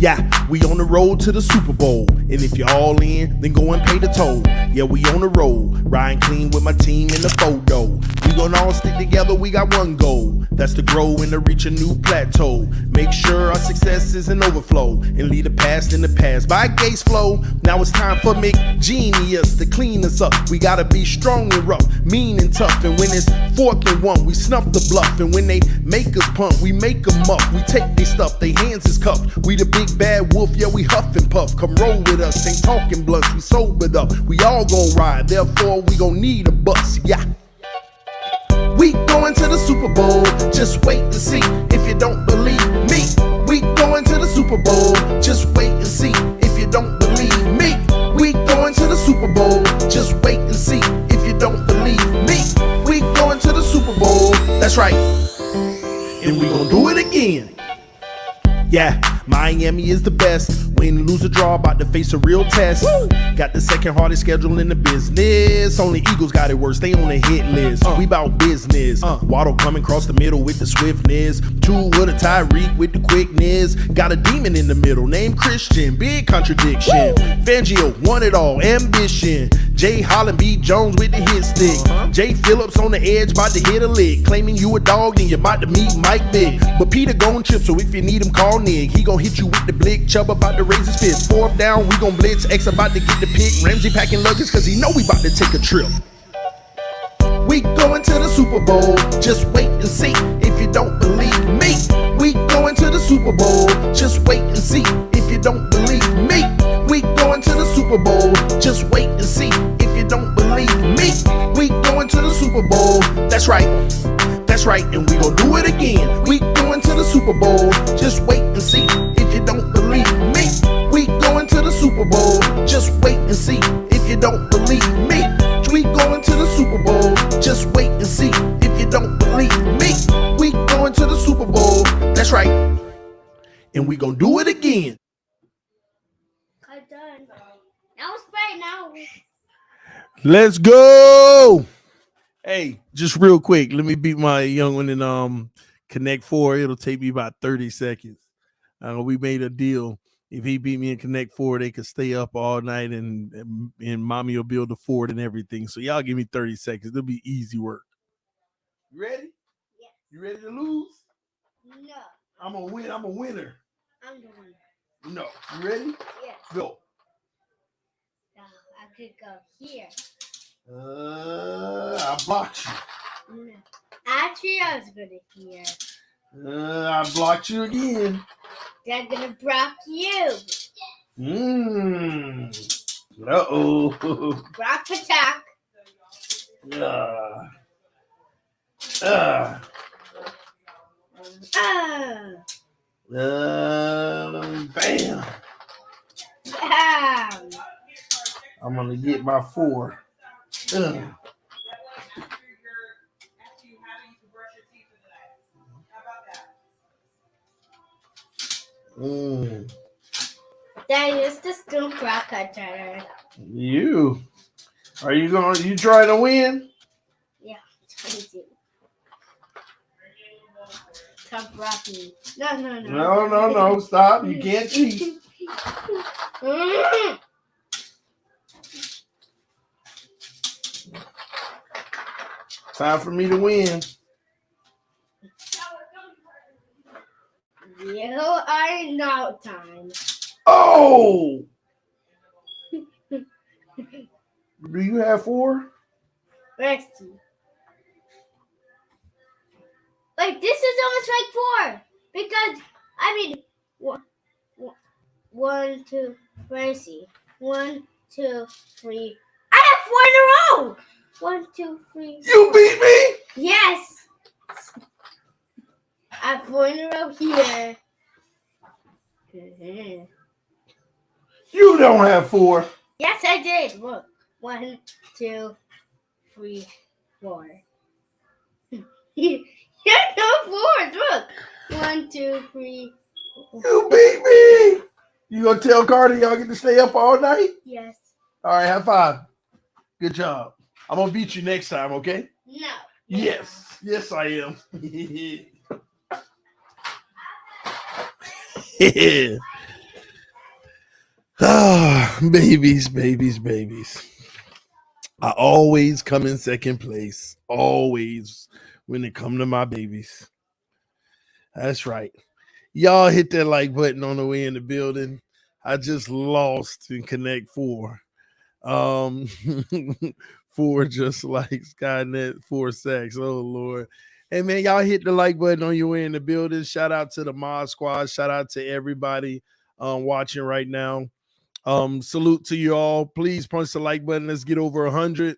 Yeah, we on the road to the Super Bowl. And if you're all in, then go and pay the toll. Yeah, we on the road, riding clean with my team in the photo. We gonna all stick together, we got one goal. That's to grow and to reach a new plateau. Make sure our success is an overflow and leave the past in the past. By Gates flow, now it's time for McGenius to clean us up. We gotta be strong and rough, mean and tough. And when it's 4th and 1, we snuff the bluff. And when they make us punt, we make them up. We take their stuff, they hands is cuffed. We the big bad wolf, yeah, we huff and puff. Come roll with us, ain't talking blunts, we sobered up. We all gon' ride, therefore we gon' need a bus, yeah. We going to the Super Bowl, just wait and see if you don't believe me. We going to the Super Bowl, just wait and see if you don't believe me. We going to the Super Bowl, just wait and see if you don't believe me. We going to the Super Bowl, that's right, and we gon' do it again. Yeah, Miami is the best. Win, lose, or draw, about to face a real test. Woo! Got the second hardest schedule in the business. Only Eagles got it worse, they on the hit list. We bout business. Waddle coming across the middle with the swiftness. Two with a Tyreek with the quickness. Got a demon in the middle named Christian. Big contradiction. Woo! Fangio won it all, ambition. Jay Holland beat Jones with the hit stick. Jay Phillips on the edge, about to hit a lick. Claiming you a dog, then you about to meet Mike Vick. But Peter gon' chip, so if you need him, call Nick. He gon' hit you with the blick. Chubb about to raise his fist. 4th down, we gon' blitz. X about to get the pick. Ramsey packing luggage, cause he know we about to take a trip. We going to the Super Bowl, just wait and see if you don't believe me. We going to the Super Bowl, just wait and see if you don't believe me. We going to the Super Bowl, just wait and see if you don't believe me. We going to the Super Bowl, that's right, and we gon' do it again. We going to the Super Bowl, just wait and see if you don't believe me. We going to the Super Bowl, just wait and see if you don't believe me. We going to the Super Bowl, just wait and see if you don't believe me. We going to the Super Bowl, that's right, and we gon' do it again. I'm done. Now it's right now. Let's go. Hey, just real quick, let me beat my young one in Connect 4. It'll take me about 30 seconds. We made a deal. If he beat me in Connect 4, they could stay up all night and mommy will build a fort and everything. So y'all give me 30 seconds. It'll be easy work. You ready? Yes. You ready to lose? No. I'm a win. I'm a winner. I'm the winner. No. You ready? Yes. Go. I could go here. I blocked you. No. Actually, I was gonna here. I blocked you again. They're gonna block you. Uh-oh. Block attack. Bam. Bam. I'm gonna get my 4. That is the scoop rock cutter. You trying to win? Yeah, I do. Tough Rocky. No. Stop. You can't cheat. Time for me to win. You are in no time. Oh! Do you have 4? Resty. Like, this is almost like 4. Because, I mean, 1, 2, Resty. 1, 2, 3. I have 4 in a row! 1, 2, 3. You beat me? Yes! I have 4 in a row here. You don't have 4. Yes, I did. Look. 1, 2, 3, 4. You have no 4s. Look. 1, 2, 3, 4. You beat me. You gonna tell Carter y'all get to stay up all night? Yes. All right, have 5. Good job. I'm gonna beat you next time, okay? No. Yes. Yes, I am. Ah, babies, babies, babies. I always come in second place. Always when it come to my babies. That's right. Y'all hit that like button on the way in the building. I just lost in Connect 4. Um 4 just like Skynet 4 sacks. Oh Lord. Hey man, y'all hit the like button on your way in the building. Shout out to the Mod Squad. Shout out to everybody watching right now. Salute to you all. Please punch the like button. Let's get over 100.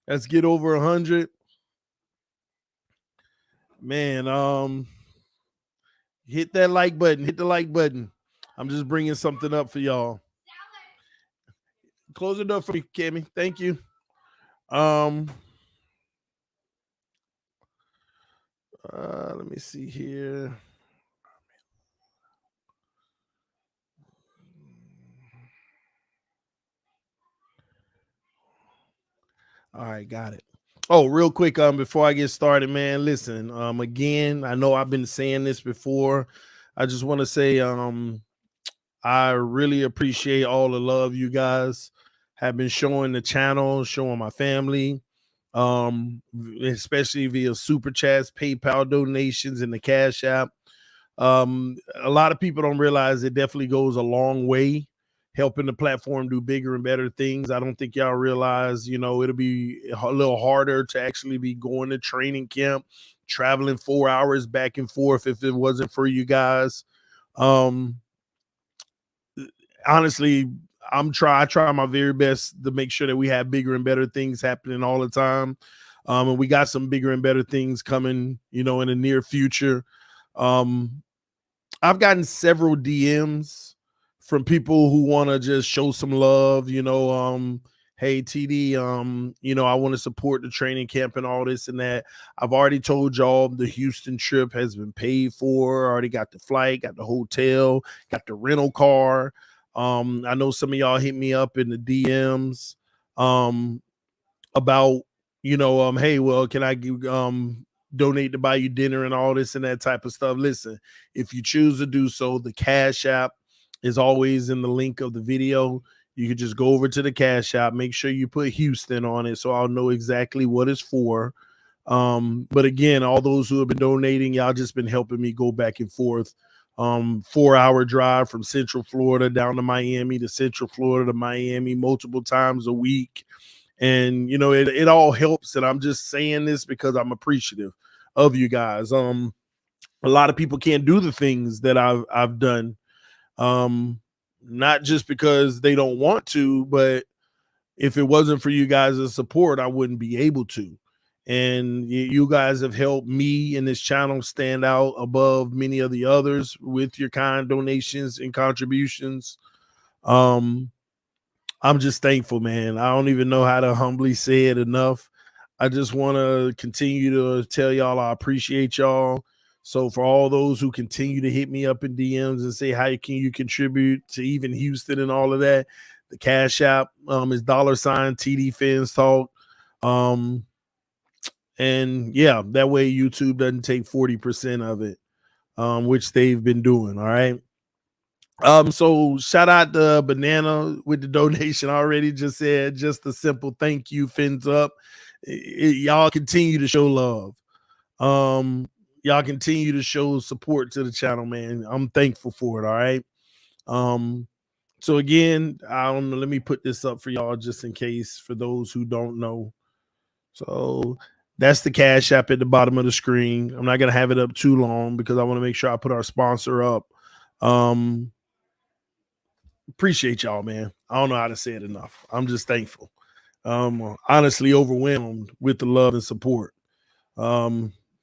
Let's get over 100. Man, hit that like button. Hit the like button. I'm just bringing something up for y'all. Close the door for me, Kimmy. Thank you. Um, let me see here. All right, got it. Oh, real quick, before I get started, man, listen, again, I know I've been saying this before. I just want to say, I really appreciate all the love you guys have been showing the channel, showing my family, especially via super chats, PayPal donations, and the Cash App. A lot of people don't realize it definitely goes a long way helping the platform do bigger and better things. I don't think y'all realize, it'll be a little harder to actually be going to training camp, traveling 4 hours back and forth if it wasn't for you guys. Um, Honestly, I try my very best to make sure that we have bigger and better things happening all the time. And we got some bigger and better things coming, in the near future. Um, I've gotten several DMs from people who want to just show some love, hey TD, I want to support the training camp and all this and that. I've already told y'all the Houston trip has been paid for. I already got the flight, got the hotel, got the rental car. I know some of y'all hit me up in the DMs about, hey, well, can I donate to buy you dinner and all this and that type of stuff. Listen, if you choose to do so, the Cash App is always in the link of the video. You can just go over to the Cash App, make sure you put Houston on it so I'll know exactly what it's for. But again, all those who have been donating, y'all just been helping me go back and forth. 4-hour drive from Central Florida down to Miami, to Central Florida to Miami multiple times a week. And it all helps, and I'm just saying this because I'm appreciative of you guys. A lot of people can't do the things that I've done, not just because they don't want to, but if it wasn't for you guys' support, I wouldn't be able to. And you guys have helped me in this channel stand out above many of the others with your kind donations and contributions. I'm just thankful, man. I don't even know how to humbly say it enough. I just want to continue to tell y'all I appreciate y'all. So for all those who continue to hit me up in DMs and say, how can you contribute to even Houston and all of that, the Cash App is $ TDPHINSTALK. And yeah, that way YouTube doesn't take 40% of it, which they've been doing. All right. So shout out to Banana with the donation already. Just said just a simple thank you, fins up. Y'all continue to show love. Y'all continue to show support to the channel, man. I'm thankful for it. All right. So again, I don't know. Let me put this up for y'all just in case for those who don't know. So that's the Cash App at the bottom of the screen. I'm not gonna have it up too long because I want to make sure I put our sponsor up. Appreciate y'all, man. I don't know how to say it enough. I'm just thankful. Honestly overwhelmed with the love and support.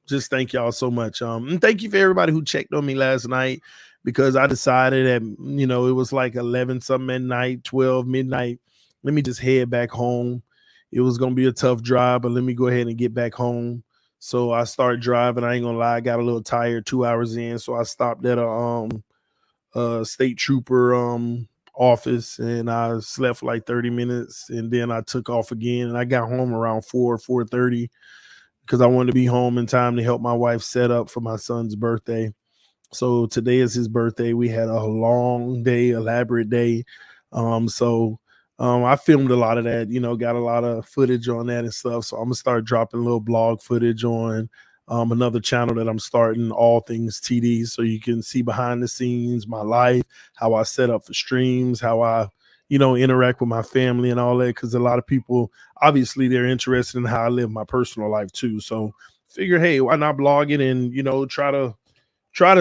Just thank y'all so much. And thank you for everybody who checked on me last night, because I decided that, it was like 11 something at night, 12 midnight. Let me just head back home. It was going to be a tough drive, but let me go ahead and get back home. So I started driving. I ain't gonna lie, I got a little tired 2 hours in. So I stopped at a state trooper office, and I slept for like 30 minutes, and then I took off again, and I got home around 4:30 because I wanted to be home in time to help my wife set up for my son's birthday. So today is his birthday. We had a long day, elaborate day. I filmed a lot of that, got a lot of footage on that and stuff. So I'm gonna start dropping a little blog footage on another channel that I'm starting, All Things TD, so you can see behind the scenes, my life, how I set up for streams, how I, interact with my family and all that. Because a lot of people, obviously, they're interested in how I live my personal life too. So figure, hey, why not blog it and try to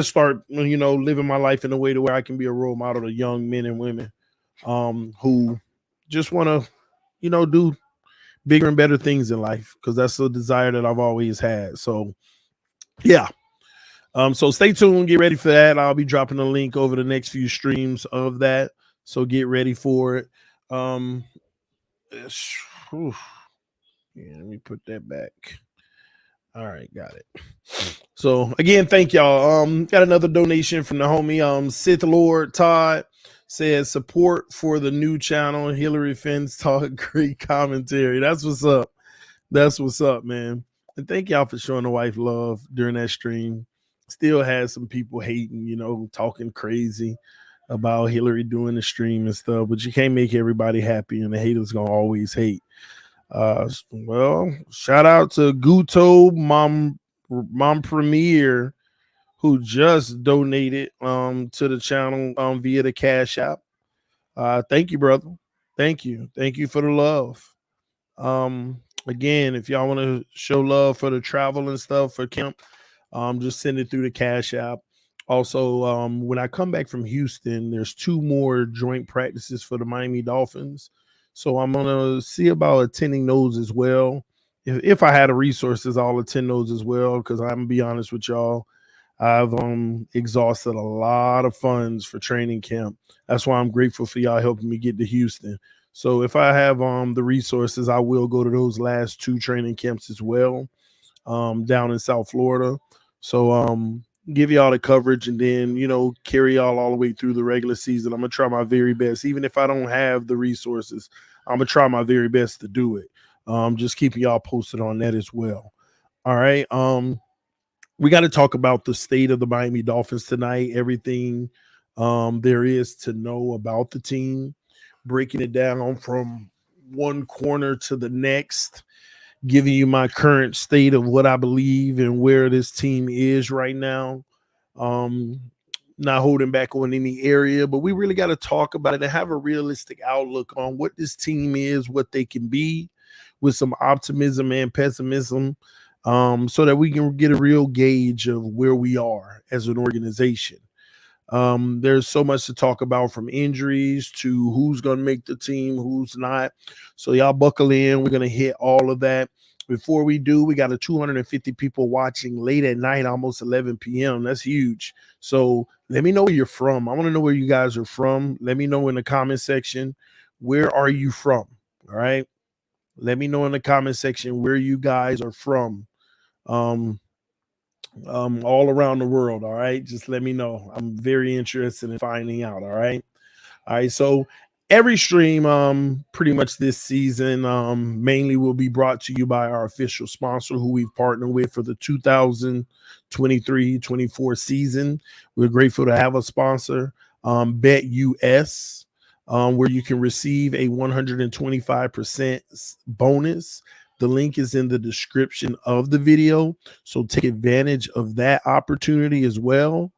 start, living my life in a way to where I can be a role model to young men and women who just want to, do bigger and better things in life, because that's a desire that I've always had. So yeah. So stay tuned, get ready for that. I'll be dropping a link over the next few streams of that. So get ready for it. Um whew. Yeah, let me put that back. All right, got it. So again, thank y'all. Got another donation from the homie Sith Lord Todd. Says support for the new channel. Hillary Finstalk, great commentary. That's what's up. That's what's up, man. And thank y'all for showing the wife love during that stream. Still had some people hating, talking crazy about Hillary doing the stream and stuff, but you can't make everybody happy, and the haters gonna always hate. Well, shout out to Guto Mom Premier, who just donated to the channel via the Cash App. Thank you, brother. Thank you. Thank you for the love. Again, if y'all want to show love for the travel and stuff for camp, just send it through the Cash App. Also, when I come back from Houston, there's 2 more joint practices for the Miami Dolphins. So I'm gonna see about attending those as well. If I had the resources, I'll attend those as well, because I'm gonna be honest with y'all. I've exhausted a lot of funds for training camp. That's why I'm grateful for y'all helping me get to Houston. So if I have the resources, I will go to those last 2 training camps as well, down in South Florida. So give y'all the coverage, and then carry y'all all the way through the regular season. I'm gonna try my very best, even if I don't have the resources. I'm gonna try my very best to do it. Just keeping y'all posted on that as well. All right. We got to talk about the state of the Miami Dolphins tonight. Everything there is to know about the team, breaking it down from one corner to the next, giving you my current state of what I believe and where this team is right now. Um, Not holding back on any area, but we really got to talk about it and have a realistic outlook on what this team is, what they can be, with some optimism and pessimism, so that we can get a real gauge of where we are as an organization. There's so much to talk about, from injuries to who's going to make the team, who's not. So y'all buckle in. We're going to hit all of that. Before we do, we got a 250 people watching late at night, almost 11 p.m. That's huge. So let me know where you're from. I want to know where you guys are from. Let me know in the comment section. Where are you from? All right. Let me know in the comment section where you guys are from. All around the world. All right. Just let me know. I'm very interested in finding out. All right. All right. So every stream, pretty much this season, mainly will be brought to you by our official sponsor, who we've partnered with for the 2023-24 season. We're grateful to have a sponsor, BetUS, where you can receive a 125% bonus. The link is in the description of the video, so take advantage of that opportunity as well.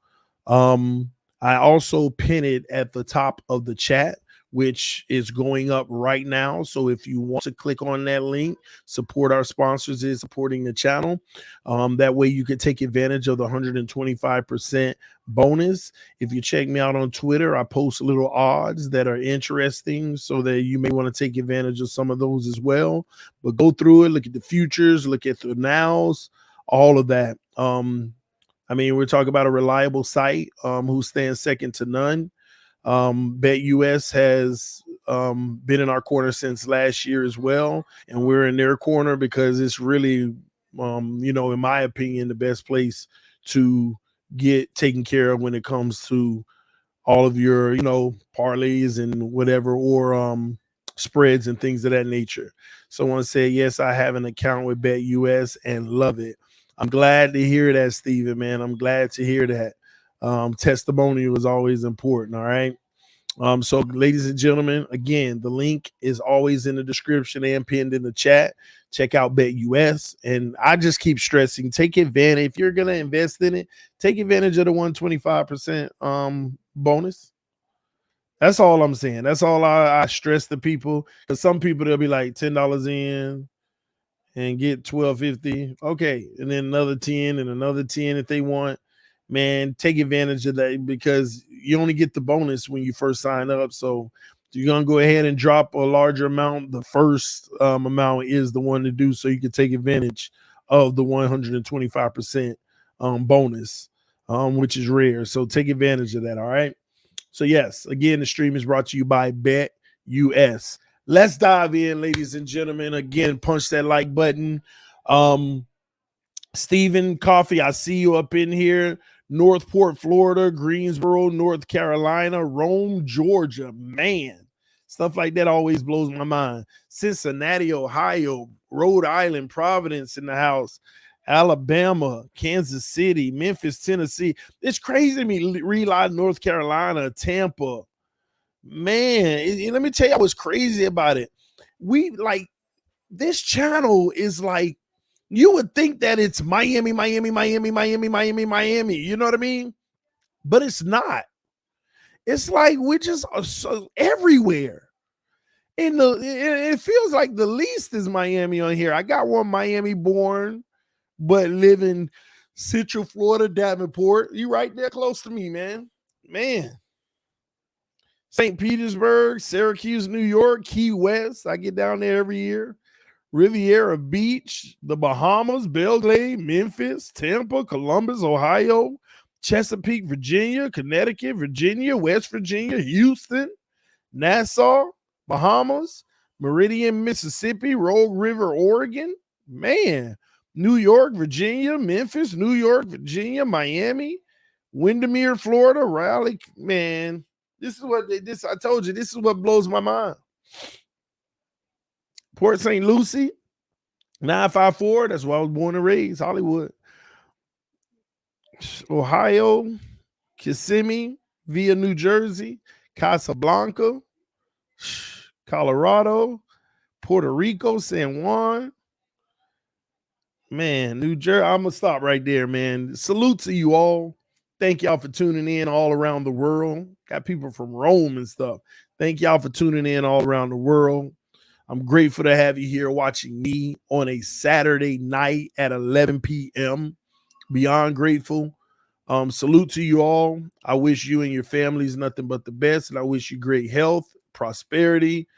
I also pin it at the top of the chat, which is going up right now. So if you want to click on that link, support our sponsors is supporting the channel. That way you can take advantage of the 125% bonus. If you check me out on Twitter, I post little odds that are interesting, so that you may want to take advantage of some of those as well. But go through it, look at the futures, look at the nows, all of that. We're talking about a reliable site who stands second to none. BetUS has been in our corner since last year as well, and we're in their corner because it's really, in my opinion, the best place to get taken care of when it comes to all of your, parlays and whatever, or spreads and things of that nature. So I want to say, yes, I have an account with BetUS and love it. I'm glad to hear that, Steven, man. I'm glad to hear that. Testimonial is always important. All right. So, ladies and gentlemen, again, the link is always in the description and pinned in the chat. Check out BetUS. And I just keep stressing, take advantage. If you're going to invest in it, take advantage of the 125% bonus. That's all I'm saying. That's all I stress to people. Because some people, they'll be like $10 in and get $12.50. Okay. And then another 10 and another 10 if they want. Man, take advantage of that because you only get the bonus when you first sign up. So you're going to go ahead and drop a larger amount. The first amount is the one to do so you can take advantage of the 125% bonus, which is rare. So take advantage of that, all right? So, yes, again, the stream is brought to you by BetUS. Let's dive in, ladies and gentlemen. Again, punch that like button. Stephen Coffee, I see you up in here. Northport, Florida, Greensboro, North Carolina, Rome, Georgia. Man, stuff like that always blows my mind. Cincinnati, Ohio, Rhode Island, Providence in the house, Alabama, Kansas City, Memphis, Tennessee. It's crazy to me. Realize North Carolina, Tampa. Man, let me tell you what's crazy about it. We like this channel is like, you would think that it's Miami. You know what I mean? But it's not. It's like we're just so everywhere. And it feels like the least is Miami on here. I got one Miami born, but live in Central Florida, Davenport. You right there close to me, man. Man. St. Petersburg, Syracuse, New York, Key West. I get down there every year. Riviera Beach, the Bahamas, Belgrade, Memphis, Tampa, Columbus, Ohio, Chesapeake, Virginia, Connecticut, Virginia, West Virginia, Houston, Nassau, Bahamas, Meridian, Mississippi, Rogue River, Oregon, man, New York, Virginia, Memphis, New York, Virginia, Miami, Windermere, Florida, Raleigh, man. This is what I told you. This is what blows my mind. Port St. Lucie, 954. That's where I was born and raised, Hollywood. Ohio, Kissimmee, via New Jersey, Casablanca, Colorado, Puerto Rico, San Juan. Man, New Jersey. I'm going to stop right there, man. Salute to you all. Thank y'all for tuning in all around the world. Got people from Rome and stuff. Thank y'all for tuning in all around the world. I'm grateful to have you here watching me on a Saturday night at 11 p.m. Beyond grateful. Salute to you all. I wish you and your families nothing but the best, and I wish you great health, prosperity,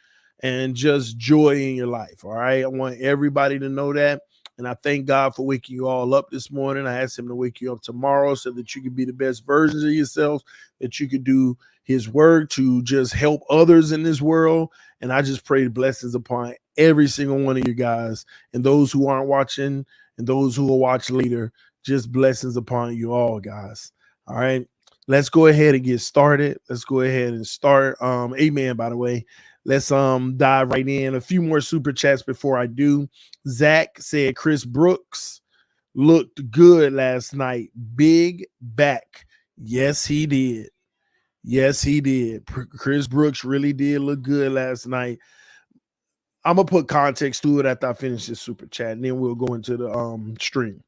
and just joy in your life, all right? I want everybody to know that, and I thank God for waking you all up this morning. I asked him to wake you up tomorrow so that you could be the best versions of yourselves, that you could do his work to just help others in this world. And I just pray blessings upon every single one of you guys, and those who aren't watching and those who will watch later. Just blessings upon you all, guys. All right. Let's go ahead and get started. Let's go ahead and start. Amen, by the way. Let's dive right in. A few more super chats before I do. Zach said Chris Brooks looked good last night. Big back. Yes, he did. Yes, he did. Chris Brooks really did look good last night. I'm going to put context to it after I finish this super chat, and then we'll go into the stream.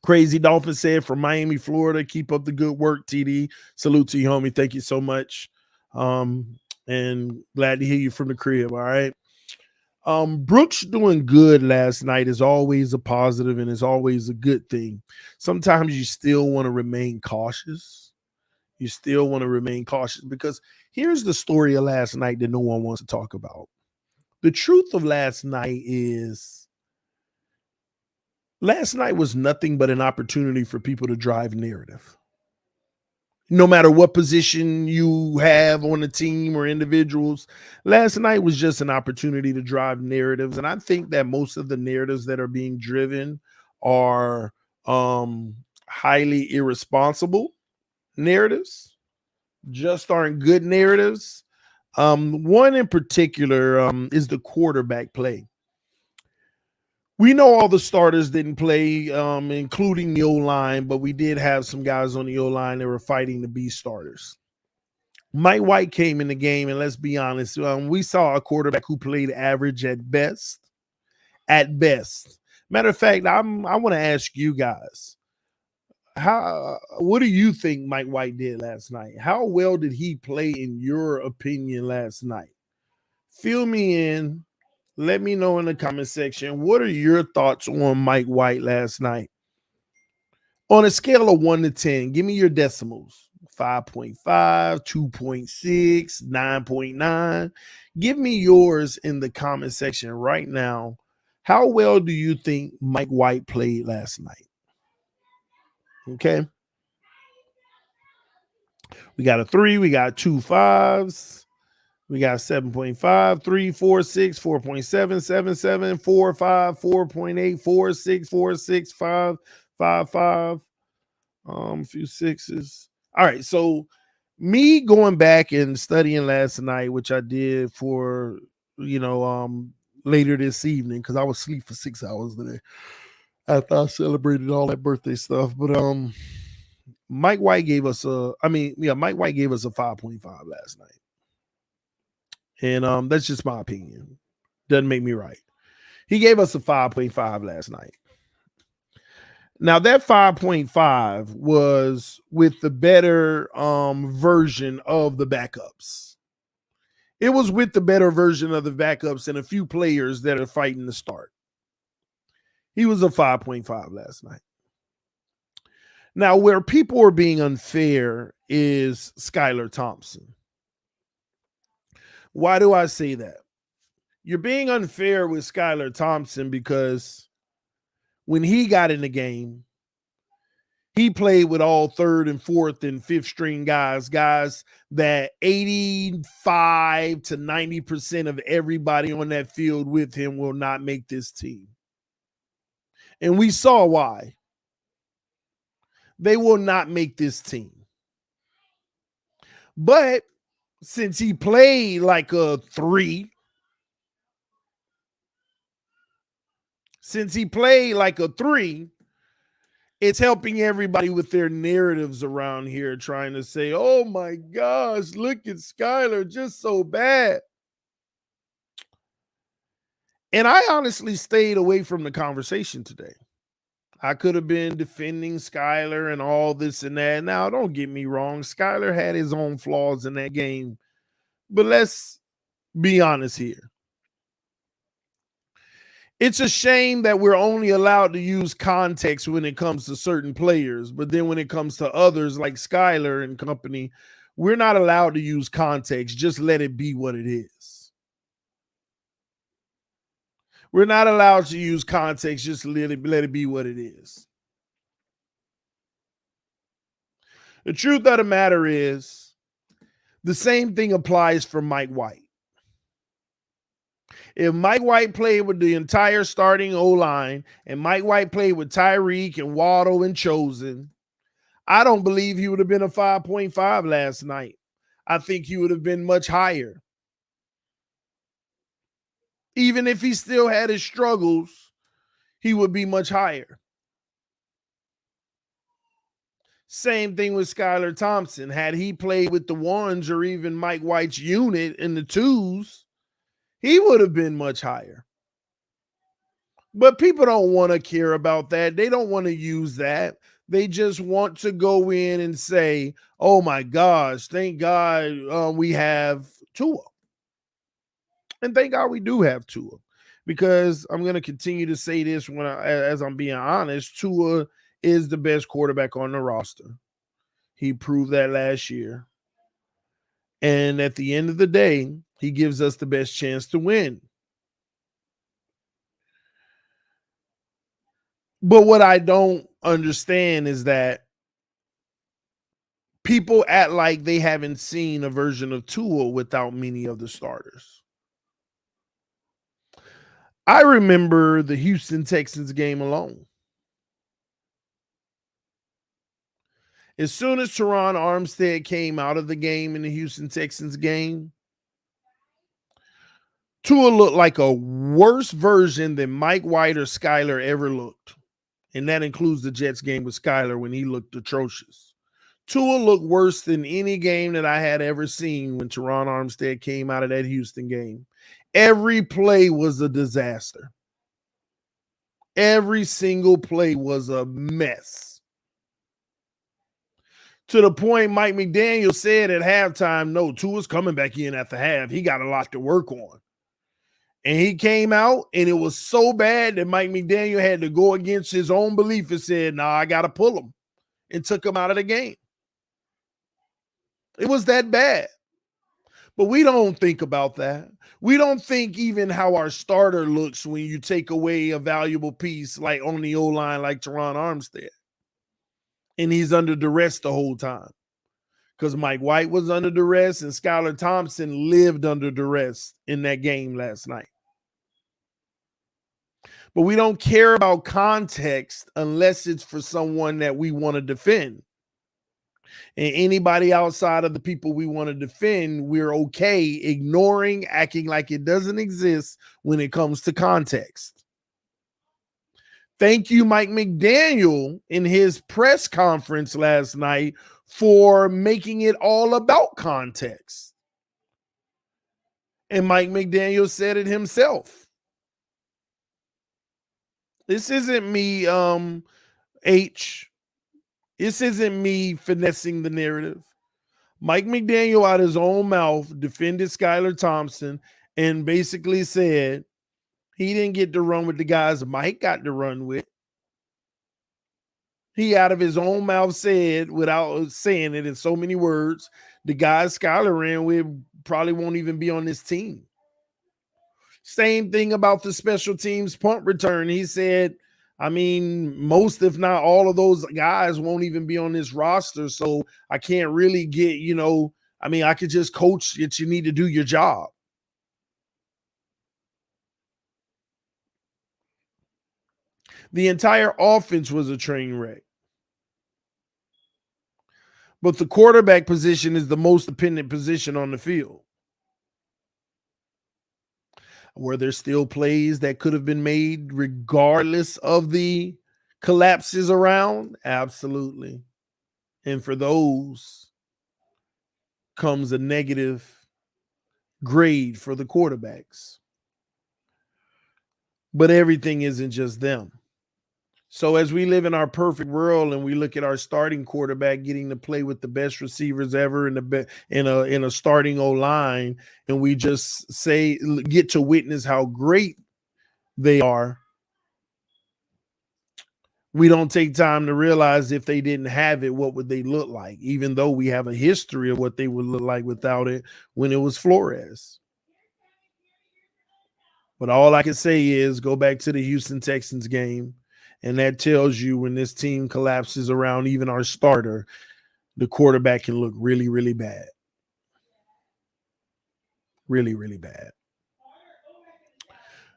Crazy Dolphin said from Miami, Florida, keep up the good work, TD. Salute to you, homie. Thank you so much. And glad to hear you from the crib, all right? Brooks doing good last night is always a positive and is always a good thing. Sometimes you still want to remain cautious. You still want to remain cautious because here's the story of last night that no one wants to talk about. The truth of last night is last night was nothing but an opportunity for people to drive narrative. No matter what position you have on the team or individuals, last night was just an opportunity to drive narratives. And I think that most of the narratives that are being driven are highly irresponsible narratives, just aren't good narratives. One in particular is the quarterback play. We know all the starters didn't play, including the O-line, but we did have some guys on the O-line that were fighting to be starters. Mike White came in the game, and let's be honest, we saw a quarterback who played average at best. At best. Matter of fact, I want to ask you guys, what do you think Mike White did last night? How well did he play in your opinion last night? Fill me in. Let me know in the comment section. What are your thoughts on Mike White last night? On a scale of 1 to 10, give me your decimals. 5.5, 2.6, 9.9. Give me yours in the comment section right now. How well do you think Mike White played last night? Okay. We got a 3. We got 2 5s. We got 7.5, 3, 4, 6, 4.7, 7, 7, 4, 5, 4.8, 4, 6, 4, 6, 5, 5, 5. A few sixes. All right. So me going back and studying last night, which I did for, later this evening, because I was asleep for 6 hours today after I celebrated all that birthday stuff. But Mike White gave us Mike White gave us a 5.5 last night. And that's just my opinion. Doesn't make me right. He gave us a 5.5 last night. Now that 5.5 was with the better version of the backups. It was with the better version of the backups and a few players that are fighting to start. He was a 5.5 last night. Now, where people are being unfair is Skylar Thompson. Why do I say that? You're being unfair with Skylar Thompson because when he got in the game, he played with all third and fourth and fifth string guys that 85 to 90% of everybody on that field with him will not make this team. And we saw why. They will not make this team. But since he played like a 3, it's helping everybody with their narratives around here trying to say, oh my gosh, look at Skylar, just so bad. And I honestly stayed away from the conversation today. I could have been defending Skylar and all this and that. Now, don't get me wrong. Skylar had his own flaws in that game. But let's be honest here. It's a shame that we're only allowed to use context when it comes to certain players. But then when it comes to others like Skylar and company, we're not allowed to use context. Just let it be what it is. We're not allowed to use context. Just let it be what it is. The truth of the matter is, the same thing applies for Mike White. If Mike White played with the entire starting O-line and Mike White played with Tyreek and Waddle and Chosen, I don't believe he would have been a 5.5 last night. I think he would have been much higher. Even if he still had his struggles, he would be much higher. Same thing with Skylar Thompson. Had he played with the 1s or even Mike White's unit in the 2s, he would have been much higher. But people don't want to care about that. They don't want to use that. They just want to go in and say, oh my gosh, thank God we have Tua. And thank God we do have Tua. Because I'm going to continue to say this as I'm being honest, Tua is the best quarterback on the roster. He proved that last year. And at the end of the day, he gives us the best chance to win. But what I don't understand is that people act like they haven't seen a version of Tua without many of the starters. I remember the Houston Texans game alone. As soon as Teron Armstead came out of the game in the Houston Texans game, Tua looked like a worse version than Mike White or Skylar ever looked. And that includes the Jets game with Skylar when he looked atrocious. Tua looked worse than any game that I had ever seen when Teron Armstead came out of that Houston game. Every play was a disaster. Every single play was a mess. To the point Mike McDaniel said at halftime, no, Tua's coming back in at the half. He got a lot to work on. And he came out, and it was so bad that Mike McDaniel had to go against his own belief and said, nah, I got to pull him, and took him out of the game. It was that bad. But we don't think about that. We don't think even how our starter looks when you take away a valuable piece like on the O-line like Teron Armstead. And he's under duress the whole time. Because Mike White was under duress and Skylar Thompson lived under duress in that game last night. But we don't care about context unless it's for someone that we want to defend. And anybody outside of the people we want to defend, we're okay ignoring, acting like it doesn't exist when it comes to context. Thank you, Mike McDaniel, in his press conference last night for making it all about context. And Mike McDaniel said it himself. This isn't me, This isn't me finessing the narrative. Mike McDaniel out his own mouth defended Skylar Thompson and basically said he didn't get to run with the guys Mike got to run with. He out of his own mouth said, without saying it in so many words, the guys Skylar ran with probably won't even be on this team. Same thing about the special teams punt return. He said, I mean, most, if not all of those guys won't even be on this roster. So I can't really get, I could just coach that you need to do your job. The entire offense was a train wreck. But the quarterback position is the most dependent position on the field. Were there still plays that could have been made regardless of the collapses around? Absolutely. And for those comes a negative grade for the quarterbacks. But everything isn't just them. So as we live in our perfect world and we look at our starting quarterback getting to play with the best receivers ever in a starting O-line, and we just get to witness how great they are, we don't take time to realize if they didn't have it, what would they look like, even though we have a history of what they would look like without it when it was Flores. But all I can say is go back to the Houston Texans game. And that tells you when this team collapses around even our starter, the quarterback can look really, really bad. Really, really bad.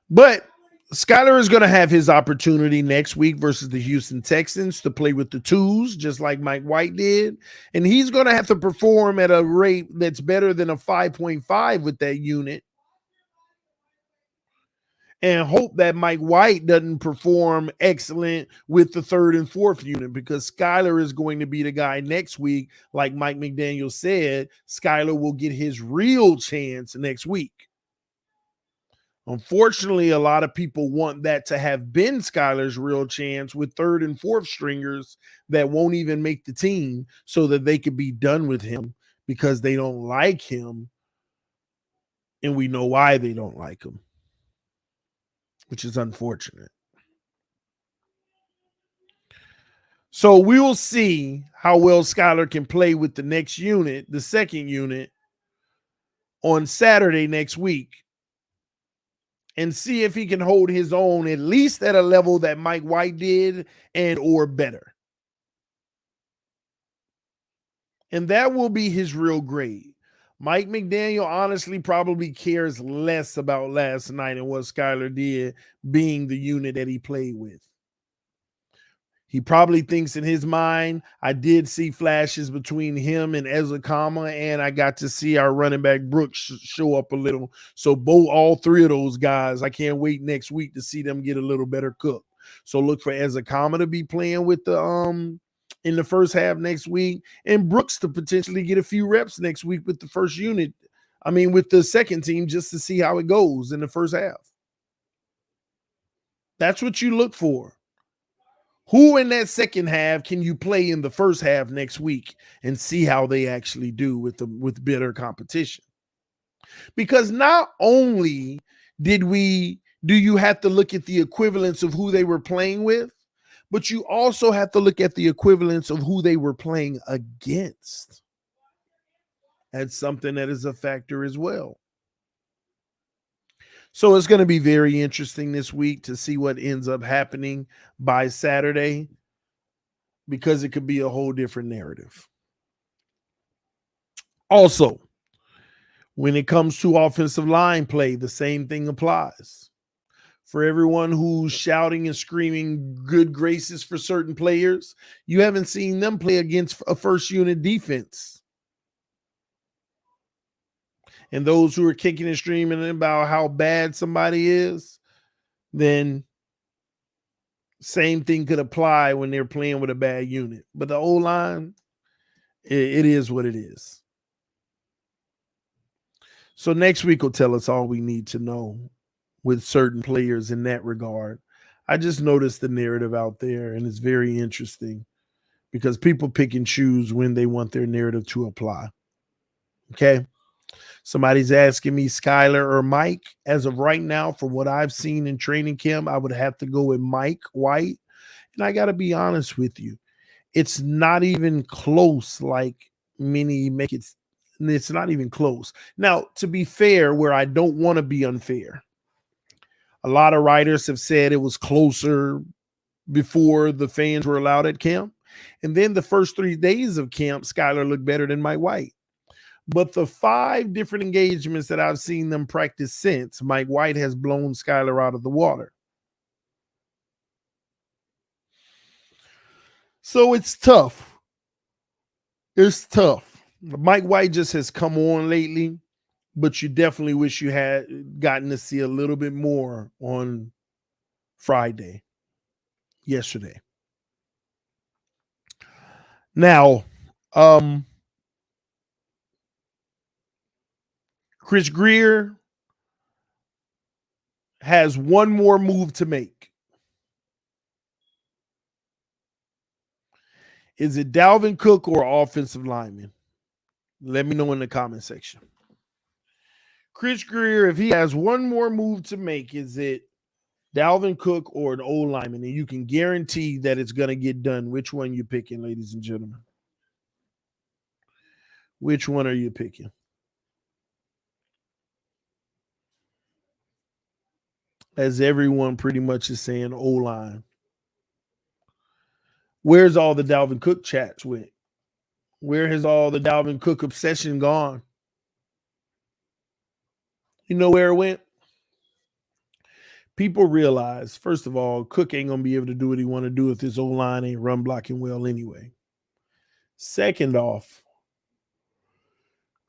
But Skylar is going to have his opportunity next week versus the Houston Texans to play with the twos, just like Mike White did. And he's going to have to perform at a rate that's better than a 5.5 with that unit. And hope that Mike White doesn't perform excellent with the third and fourth unit, because Skylar is going to be the guy next week. Like Mike McDaniel said, Skylar will get his real chance next week. Unfortunately, a lot of people want that to have been Skylar's real chance with third and fourth stringers that won't even make the team so that they could be done with him because they don't like him. And we know why they don't like him, which is unfortunate. So we will see how well Skylar can play with the next unit, the second unit, on Saturday next week, and see if he can hold his own at least at a level that Mike White did and or better. And that will be his real grade. Mike McDaniel honestly probably cares less about last night and what Skylar did being the unit that he played with. He probably thinks in his mind, I did see flashes between him and Ezekama, and I got to see our running back Brooks show up a little. So all three of those guys, I can't wait next week to see them get a little better cooked. So look for Ezekama to be playing with the in the first half next week, and Brooks to potentially get a few reps next week with the first unit. I mean, with the second team, just to see how it goes in the first half. That's what you look for. Who in that second half can you play in the first half next week and see how they actually do with bitter competition? Because not only do you have to look at the equivalence of who they were playing with, but you also have to look at the equivalence of who they were playing against. That's something that is a factor as well. So it's going to be very interesting this week to see what ends up happening by Saturday, because it could be a whole different narrative. Also, when it comes to offensive line play, the same thing applies. For everyone who's shouting and screaming good graces for certain players, you haven't seen them play against a first unit defense. And those who are kicking and screaming about how bad somebody is, then same thing could apply when they're playing with a bad unit. But the O-line, it is what it is. So next week will tell us all we need to know with certain players in that regard. I just noticed the narrative out there, and it's very interesting because people pick and choose when they want their narrative to apply. Okay. Somebody's asking me Skylar or Mike. As of right now, from what I've seen in training camp, I would have to go with Mike White. And I got to be honest with you, it's not even close like many make it. It's not even close. Now, to be fair, where I don't want to be unfair, a lot of writers have said it was closer before the fans were allowed at camp. And then the first 3 days of camp, Skylar looked better than Mike White. But the 5 different engagements that I've seen them practice since, Mike White has blown Skylar out of the water. So it's tough. It's tough. Mike White just has come on lately, but you definitely wish you had gotten to see a little bit more on yesterday. Now, Chris Grier has one more move to make. Is it Dalvin Cook or offensive lineman? Let me know in the comment section. Chris Grier, if he has one more move to make, is it Dalvin Cook or an old lineman? And you can guarantee that it's going to get done. Which one you picking, ladies and gentlemen? Which one are you picking? As everyone pretty much is saying, O-line. Where's all the Dalvin Cook chats went? Where has all the Dalvin Cook obsession gone? You know where it went? People realize, first of all, Cook ain't going to be able to do what he want to do if his O-line ain't run blocking well anyway. Second off,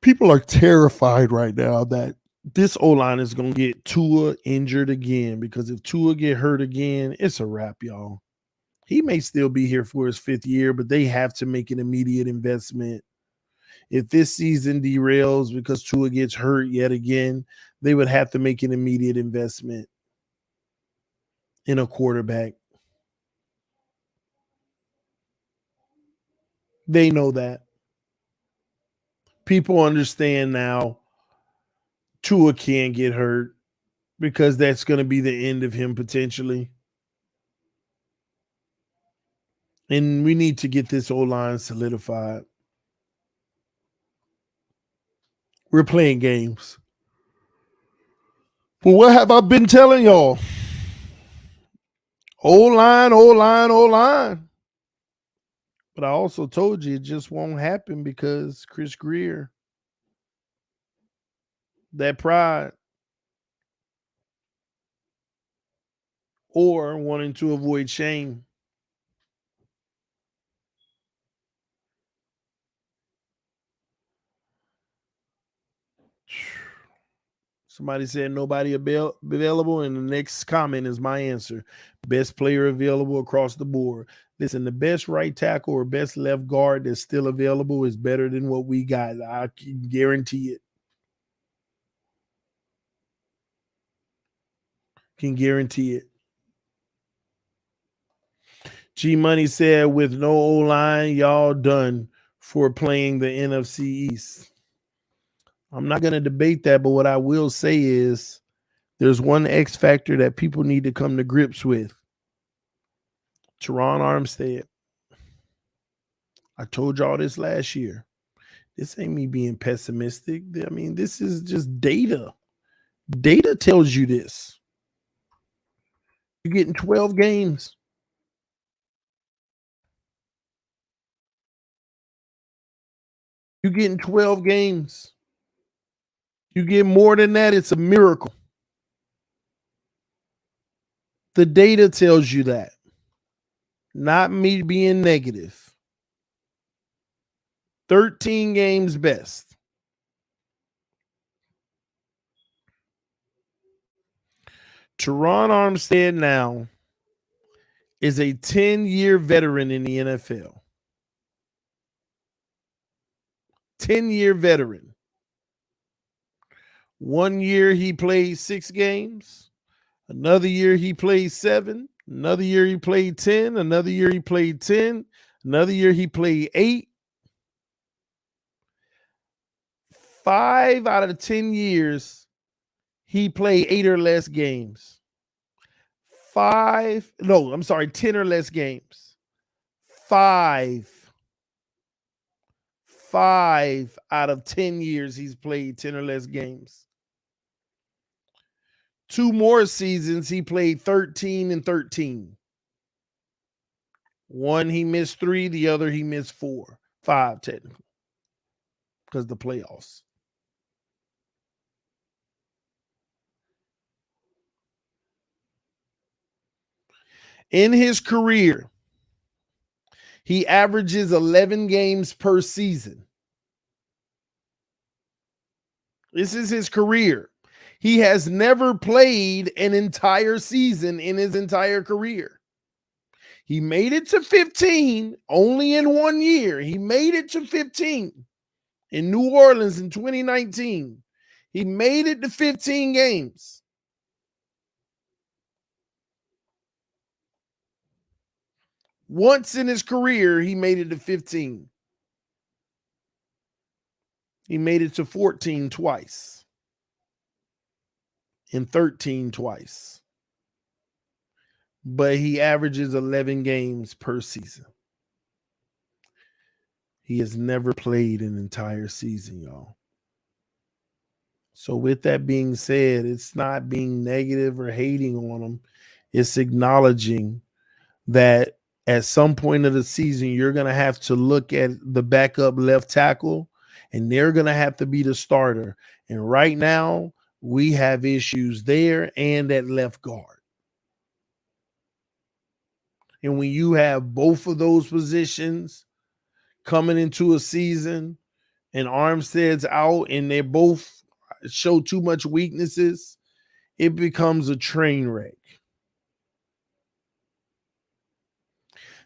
people are terrified right now that this O-line is going to get Tua injured again, because if Tua get hurt again, it's a wrap, y'all. He may still be here for his 5th year, but they have to make an immediate investment. If this season derails because Tua gets hurt yet again, they would have to make an immediate investment in a quarterback. They know that. People understand now Tua can't get hurt because that's going to be the end of him potentially. And we need to get this O-line solidified. We're playing games. Well, what have I been telling y'all? O-line, O-line, O-line. But I also told you it just won't happen because Chris Grier, that pride, or wanting to avoid shame. Somebody said nobody available, and the next comment is my answer. Best player available across the board. Listen, the best right tackle or best left guard that's still available is better than what we got. I can guarantee it. Can guarantee it. G Money said, with no O-line, y'all done for playing the NFC East. I'm not going to debate that, but what I will say is there's one X factor that people need to come to grips with. Teron Armstead. I told y'all this last year. This ain't me being pessimistic. I mean, this is just data. Data tells you this. You're getting 12 games. You're getting 12 games. You get more than that, it's a miracle. The data tells you that. Not me being negative. 13 games best. Teron Armstead now is a 10-year veteran in the NFL. 10-year veteran. 1 year he played 6 games. Another year he played 7. Another year he played 10. Another year he played 10. Another year he played 8. 5 out of 10 years he played 8 or less games. 10 or less games. 5 out of 10 years he's played 10 or less games. 2 more seasons he played 13 and 13. One he missed 3, the other he missed 4. 5 technically. Because the playoffs. In his career, he averages 11 games per season. This is his career. He has never played an entire season in his entire career. He made it to 15 only in 1 year. He made it to 15 in New Orleans in 2019. He made it to 15 games. Once in his career, he made it to 15. He made it to 14 twice. And 13 twice. But he averages 11 games per season. He has never played an entire season, y'all. So with that being said, it's not being negative or hating on him. It's acknowledging that at some point of the season, you're going to have to look at the backup left tackle, and they're going to have to be the starter. And right now, we have issues there and at left guard. And when you have both of those positions coming into a season and Armstead's out and they both show too much weaknesses, it becomes a train wreck.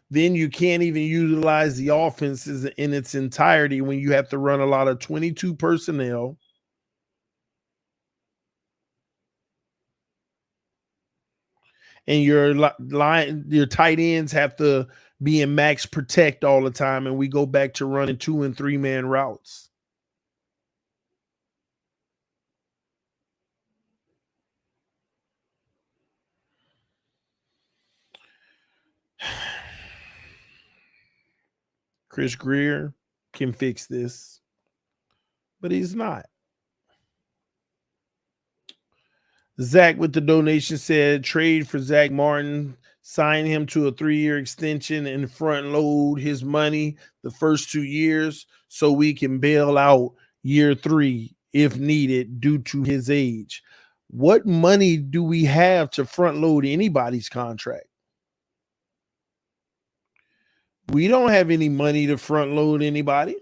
Then you can't even utilize the offense in its entirety when you have to run a lot of 22 personnel. And your tight ends have to be in max protect all the time, and we go back to running 2 and 3 man routes. Chris Greer can fix this, but he's not. Zach with the donation said, trade for Zach Martin, sign him to a 3-year extension and front load his money the first 2 years so we can bail out year 3 if needed due to his age. What money do we have to front load anybody's contract? We don't have any money to front load anybody.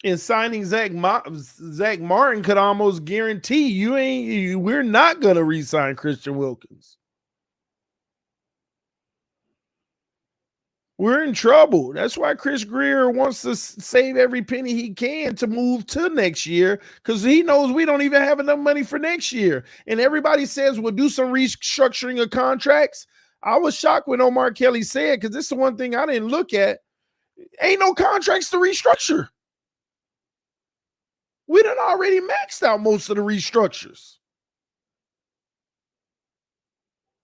And signing Zach Martin could almost guarantee we're not going to re-sign Christian Wilkins. We're in trouble. That's why Chris Greer wants to save every penny he can to move to next year, because he knows we don't even have enough money for next year. And everybody says we'll do some restructuring of contracts. I was shocked when Omar Kelly said, because this is the one thing I didn't look at, ain't no contracts to restructure. We done already maxed out most of the restructures.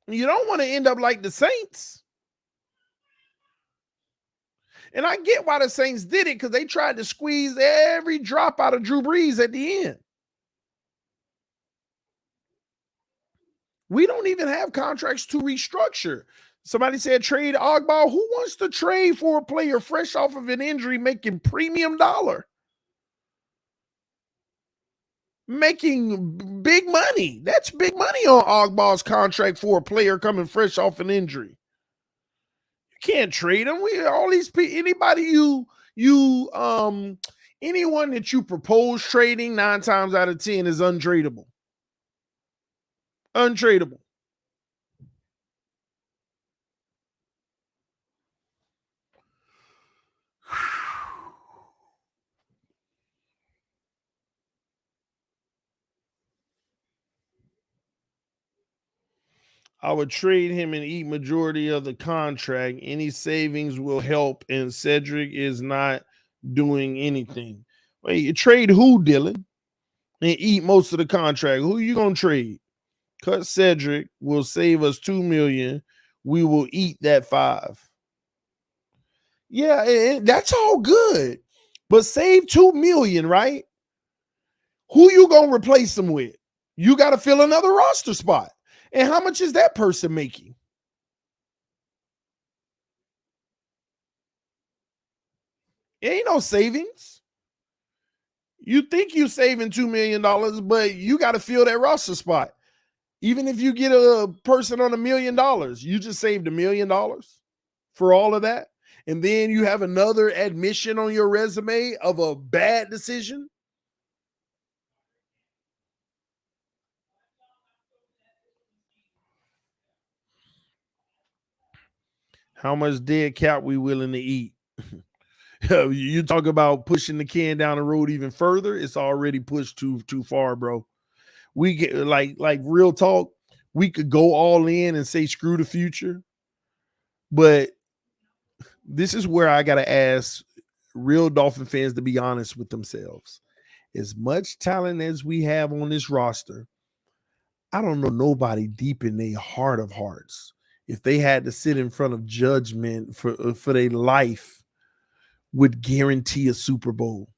You don't want to end up like the Saints. And I get why the Saints did it, because they tried to squeeze every drop out of Drew Brees at the end. We don't even have contracts to restructure. Somebody said trade Ogbah. Who wants to trade for a player fresh off of an injury making premium dollar? Making big money. That's big money on Ogbah's contract for a player coming fresh off an injury. Can't trade them. All these people, anyone that you propose trading, 9 times out of 10 is untradeable. Untradeable. I would trade him and eat majority of the contract. Any savings will help, and Cedric is not doing anything. Wait, you trade who, Dylan? And eat most of the contract. Who you gonna trade? Cut Cedric will save us $2 million. We will eat that 5. Yeah, that's all good. But save $2 million, right? Who you gonna replace them with? You got to fill another roster spot. And how much is that person making? It ain't no savings. You think you're saving $2 million, but you got to fill that roster spot. Even if you get a person on $1 million, you just saved $1 million for all of that. And then you have another admission on your resume of a bad decision. How much dead cap we willing to eat? You talk about pushing the can down the road even further. It's already pushed too far, bro. We get like real talk. We could go all in and say screw the future, but this is where I gotta ask real Dolphin fans to be honest with themselves. As much talent as we have on this roster, I don't know nobody deep in their heart of hearts, if they had to sit in front of judgment for their life, would guarantee a Super Bowl.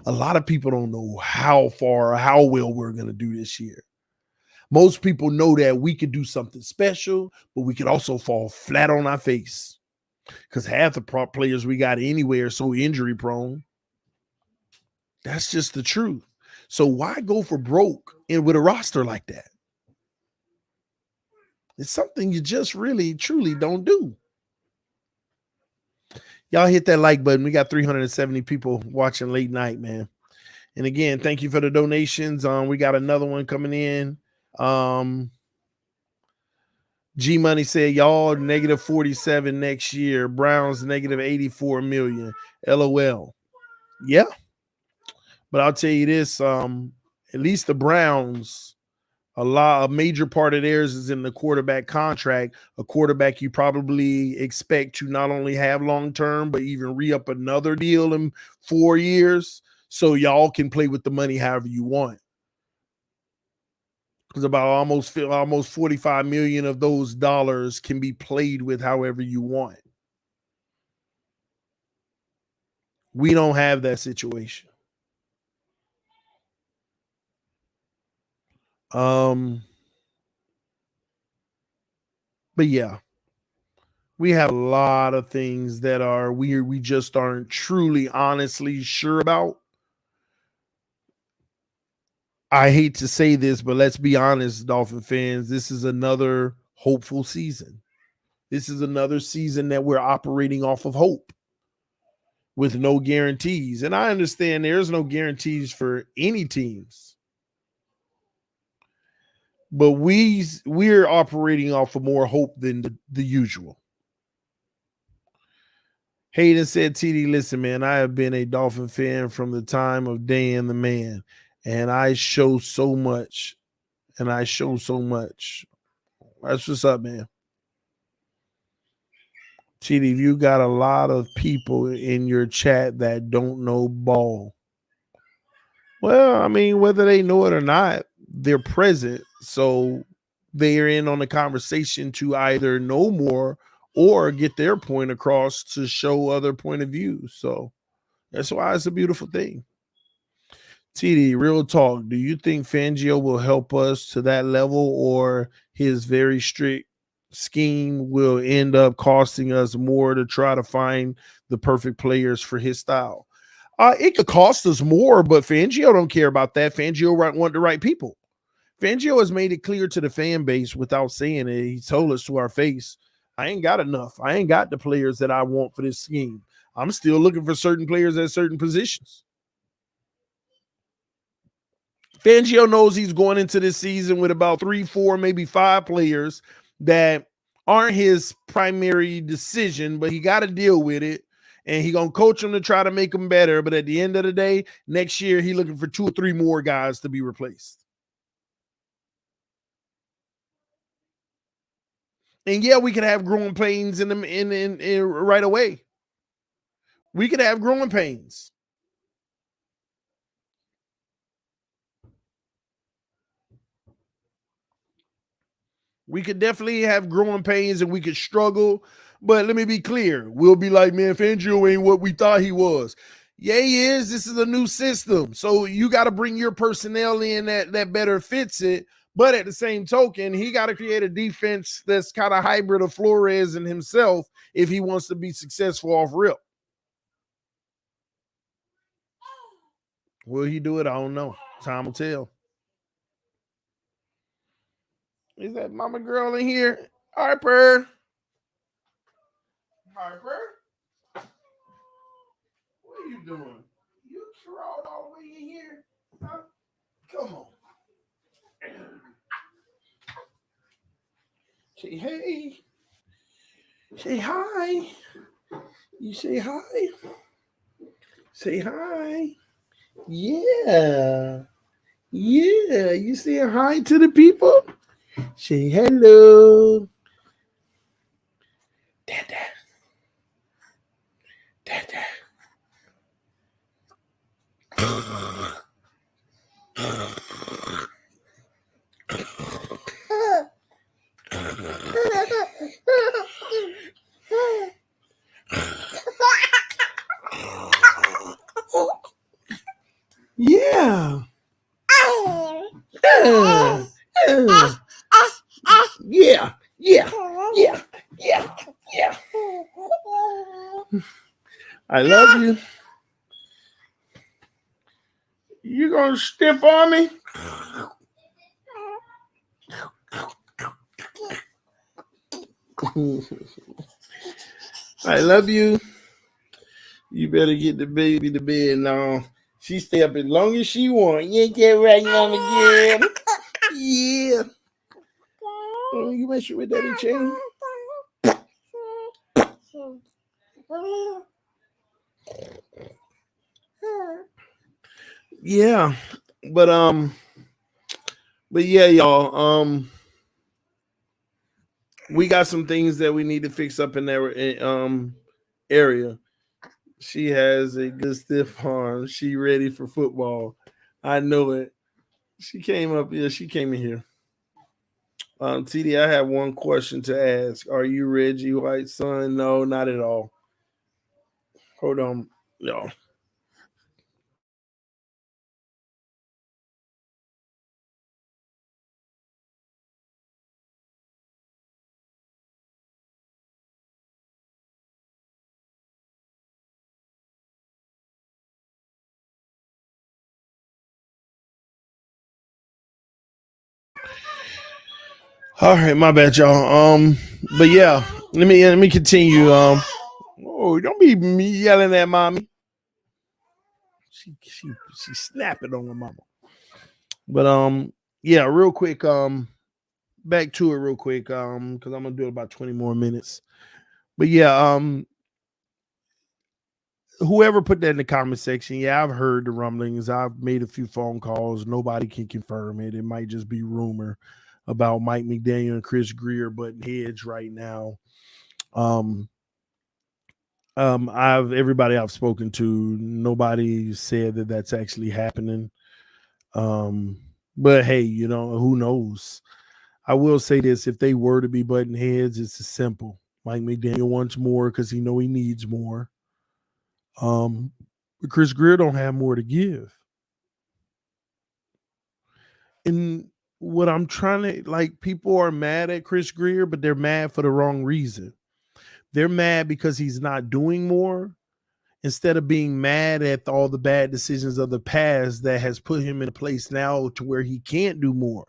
A lot of people don't know how far or how well we're going to do this year. Most people know that we could do something special, but we could also fall flat on our face, because half the prop players we got anyway are so injury prone. That's just the truth. So why go for broke with a roster like that? It's something you just really, truly don't do. Y'all hit that like button. We got 370 people watching late night, man. And again, thank you for the donations. We got another one coming in. G Money said, y'all negative 47 next year. Browns negative 84 million. LOL. Yeah. But I'll tell you this, at least the Browns, a major part of theirs is in the quarterback contract, a quarterback you probably expect to not only have long-term, but even re-up another deal in 4 years, so y'all can play with the money however you want. Because about almost 45 million of those dollars can be played with however you want. We don't have that situation. But yeah, we have a lot of things that are weird. We just aren't truly, honestly sure about. I hate to say this, but let's be honest, Dolphin fans. This is another hopeful season. This is another season that we're operating off of hope. with no guarantees. And I understand there's no guarantees for any teams. But we're operating off of more hope than the usual. Hayden said, TD, listen, man, I have been a Dolphin fan from the time of Dan the Man, and I show so much. That's what's up, man. TD, you got a lot of people in your chat that don't know ball. Well, I mean, whether they know it or not, they're present. So they're in on the conversation to either know more or get their point across to show other point of view. So that's why it's a beautiful thing. TD, real talk. Do you think Fangio will help us to that level, or his very strict scheme will end up costing us more to try to find the perfect players for his style? It could cost us more, but Fangio don't care about that. Fangio want the right people. Fangio has made it clear to the fan base without saying it. He told us to our face, I ain't got enough. I ain't got the players that I want for this scheme. I'm still looking for certain players at certain positions. Fangio knows he's going into this season with about 3, 4, maybe 5 players that aren't his primary decision, but he got to deal with it. And he's going to coach them to try to make them better. But at the end of the day, next year, he's looking for 2 or 3 more guys to be replaced. And yeah, we could have growing pains in right away. We could have growing pains. We could definitely have growing pains and we could struggle. But let me be clear. We'll be like, man, Fangio ain't what we thought he was. Yeah, he is. This is a new system. So you got to bring your personnel in that better fits it. But at the same token, he got to create a defense that's kind of hybrid of Flores and himself if he wants to be successful off rip. Will he do it? I don't know. Time will tell. Is that mama girl in here? Harper. Harper? What are you doing? You crawled all the way in here? Huh? Come on. Say hey. Say hi. You say hi. Say hi. Yeah. Yeah. You saying hi to the people? Say hello. Dada. Dada. Yeah. Yeah. Yeah. Yeah. Yeah. Yeah. I love you. You gonna stiff on me? I love you. You better get the baby to bed now. She stay up as long as she want. You ain't get right, mama girl. Yeah. Oh, you mess with daddy chain? Yeah. But yeah, y'all. We got some things that we need to fix up in that area. She has a good stiff arm. She ready for football. I know it. She came up here. She came in here. TD, I have one question to ask. Are you Reggie White's son? No, not at all. Hold on, y'all. All right, my bad, y'all. But yeah, let me continue. Oh, don't be me yelling at mommy. She snapping on her mama. But yeah, real quick, back to it real quick, because I'm gonna do it about 20 more minutes. But yeah, whoever put that in the comment section, yeah, I've heard the rumblings. I've made a few phone calls. Nobody can confirm it. It might just be rumor about Mike McDaniel and Chris Grier butting heads right now. Everybody I've spoken to, nobody said that that's actually happening. But hey, who knows? I will say this: if they were to be butting heads, it's as simple. Mike McDaniel wants more because he needs more. But Chris Grier don't have more to give. And what I'm trying to people are mad at Chris Grier, but they're mad for the wrong reason. They're mad because he's not doing more, instead of being mad at all the bad decisions of the past that has put him in a place now to where he can't do more.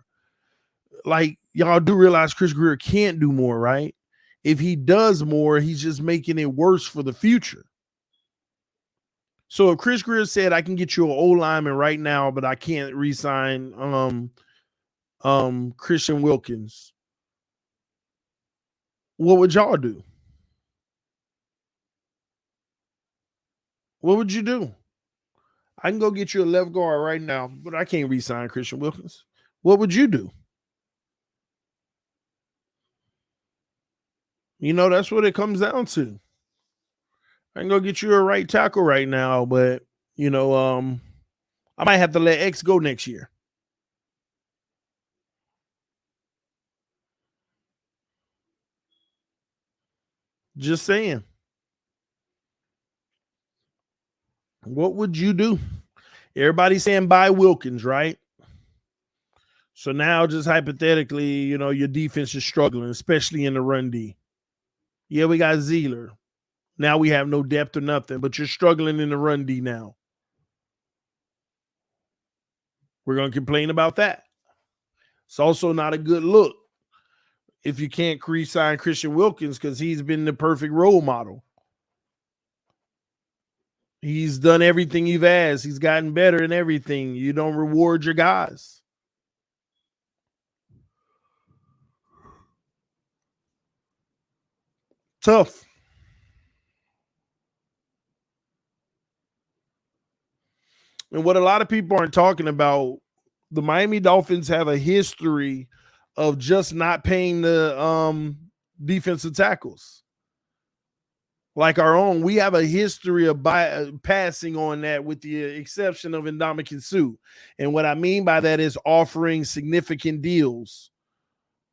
Like, y'all do realize Chris Grier can't do more, right? If he does more, he's just making it worse for the future. So if Chris Grier said, I can get you an O-lineman right now, but I can't re-sign Christian Wilkins, what would y'all do? What would you do? I can go get you a left guard right now, but I can't re-sign Christian Wilkins. What would you do? That's what it comes down to. I can go get you a right tackle right now, but I might have to let X go next year. Just saying. What would you do? Everybody's saying buy Wilkins, right? So now, just hypothetically, your defense is struggling, especially in the run D. Yeah, we got Zeeler. Now we have no depth or nothing, but you're struggling in the run D now. We're going to complain about that. It's also not a good look if you can't re-sign Christian Wilkins, because he's been the perfect role model. He's done everything you've asked. He's gotten better in everything. You don't reward your guys. Tough. And what a lot of people aren't talking about, the Miami Dolphins have a history of just not paying the defensive tackles. Like our own, we have a history of passing on that, with the exception of Ndamukong Suh. And what I mean by that is offering significant deals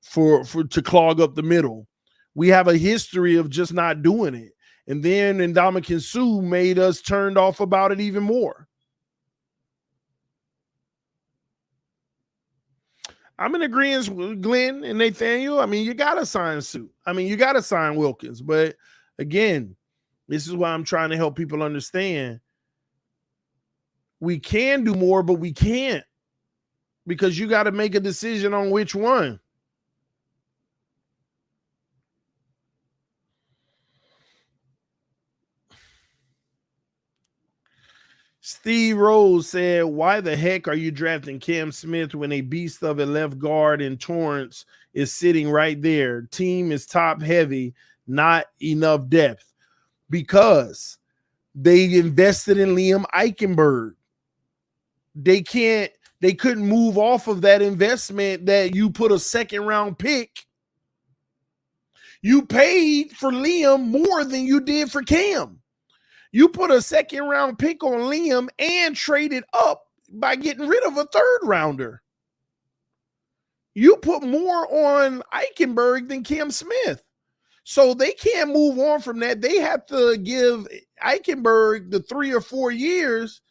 for to clog up the middle. We have a history of just not doing it. And then Ndamukong Suh made us turned off about it even more. I'm in agreement with Glenn and Nathaniel. I mean, you got to sign Suh. I mean, you got to sign Wilkins. But again, this is why I'm trying to help people understand. We can do more, but we can't, because you got to make a decision on which one. Steve Rose said, why the heck are you drafting Cam Smith when a beast of a left guard in Torrance is sitting right there? Team is top heavy, not enough depth. Because they invested in Liam Eichenberg. They couldn't move off of that investment that you put a second round pick. You paid for Liam more than you did for Cam. You put a second round pick on Liam and traded up by getting rid of a third rounder. You put more on Eichenberg than Cam Smith. So they can't move on from that. They have to give Eichenberg the 3 or 4 years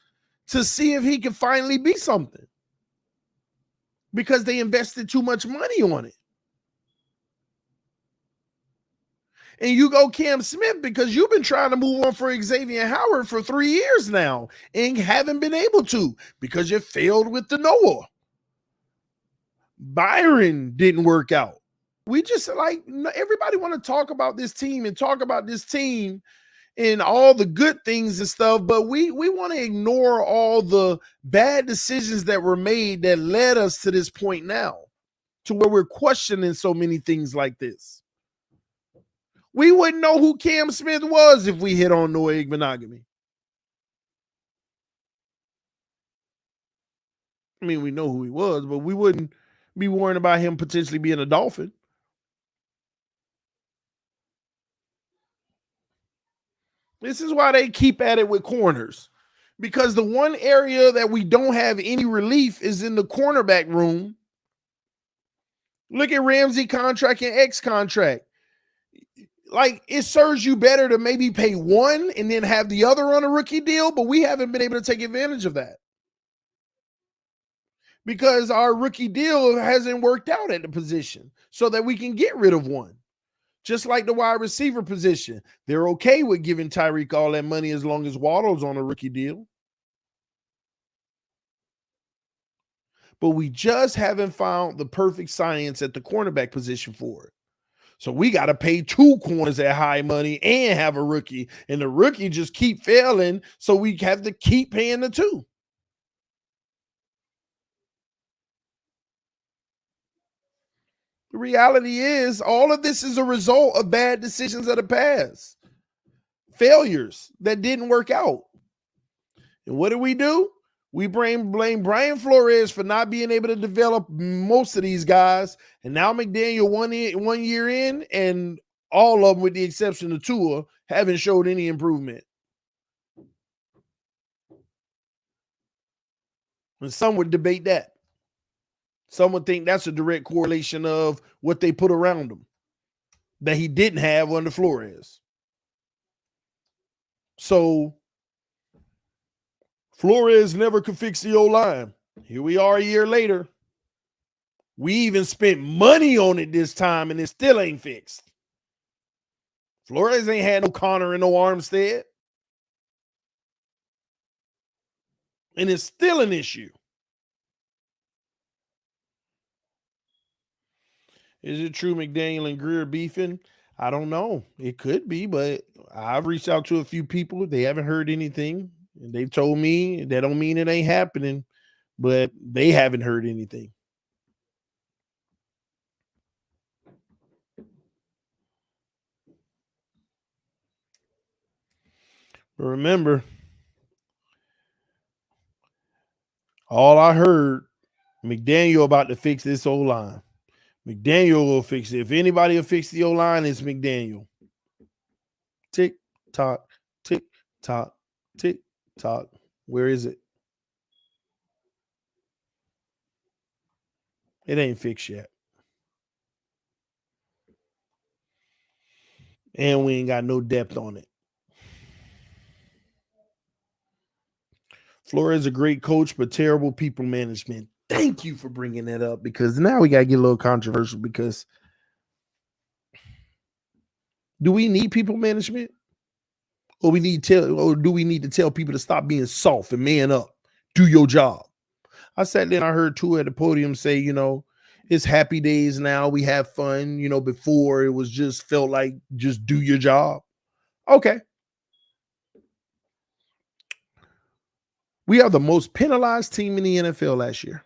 to see if he can finally be something, because they invested too much money on it. And you go Cam Smith because you've been trying to move on for Xavier Howard for 3 years now and haven't been able to, because you failed with the Noah. Byron didn't work out. We just everybody want to talk about this team and talk about this team and all the good things and stuff, but we want to ignore all the bad decisions that were made that led us to this point now, to where we're questioning so many things like this. We wouldn't know who Cam Smith was if we hit on no egg monogamy. I mean, we know who he was, but we wouldn't be worrying about him potentially being a Dolphin. This is why they keep at it with corners, because the one area that we don't have any relief is in the cornerback room. Look at Ramsey contract and X contract. Like, it serves you better to maybe pay one and then have the other on a rookie deal, but we haven't been able to take advantage of that because our rookie deal hasn't worked out at the position so that we can get rid of one. Just like the wide receiver position. They're okay with giving Tyreek all that money as long as Waddle's on a rookie deal. But we just haven't found the perfect science at the cornerback position for it. So we got to pay two corners at high money and have a rookie. And the rookie just keep failing, so we have to keep paying the two. The reality is all of this is a result of bad decisions of the past. Failures that didn't work out. And what do? We blame Brian Flores for not being able to develop most of these guys. And now McDaniel 1 year in, and all of them, with the exception of Tua, haven't showed any improvement. And some would debate that. Some would think that's a direct correlation of what they put around him that he didn't have under Flores. So Flores never could fix the O-line. Here we are a year later. We even spent money on it this time, and it still ain't fixed. Flores ain't had no Connor and no Armstead. And it's still an issue. Is it true McDaniel and Greer beefing? I don't know. It could be, but I've reached out to a few people. They haven't heard anything. And they've told me that don't mean it ain't happening, but they haven't heard anything. But remember, all I heard, McDaniel about to fix this O-line. McDaniel will fix it. If anybody will fix the O-line, it's McDaniel. Tick, tock, tick, tock, tick, tock. Where is it? It ain't fixed yet. And we ain't got no depth on it. Flores is a great coach, but terrible people management. Thank you for bringing that up, because now we got to get a little controversial, because do we need people management? Or do we need to tell people to stop being soft and man up? Do your job. I sat there and I heard Tua at the podium say, it's happy days now. We have fun. Before it was just felt like just do your job. Okay. We are the most penalized team in the NFL last year.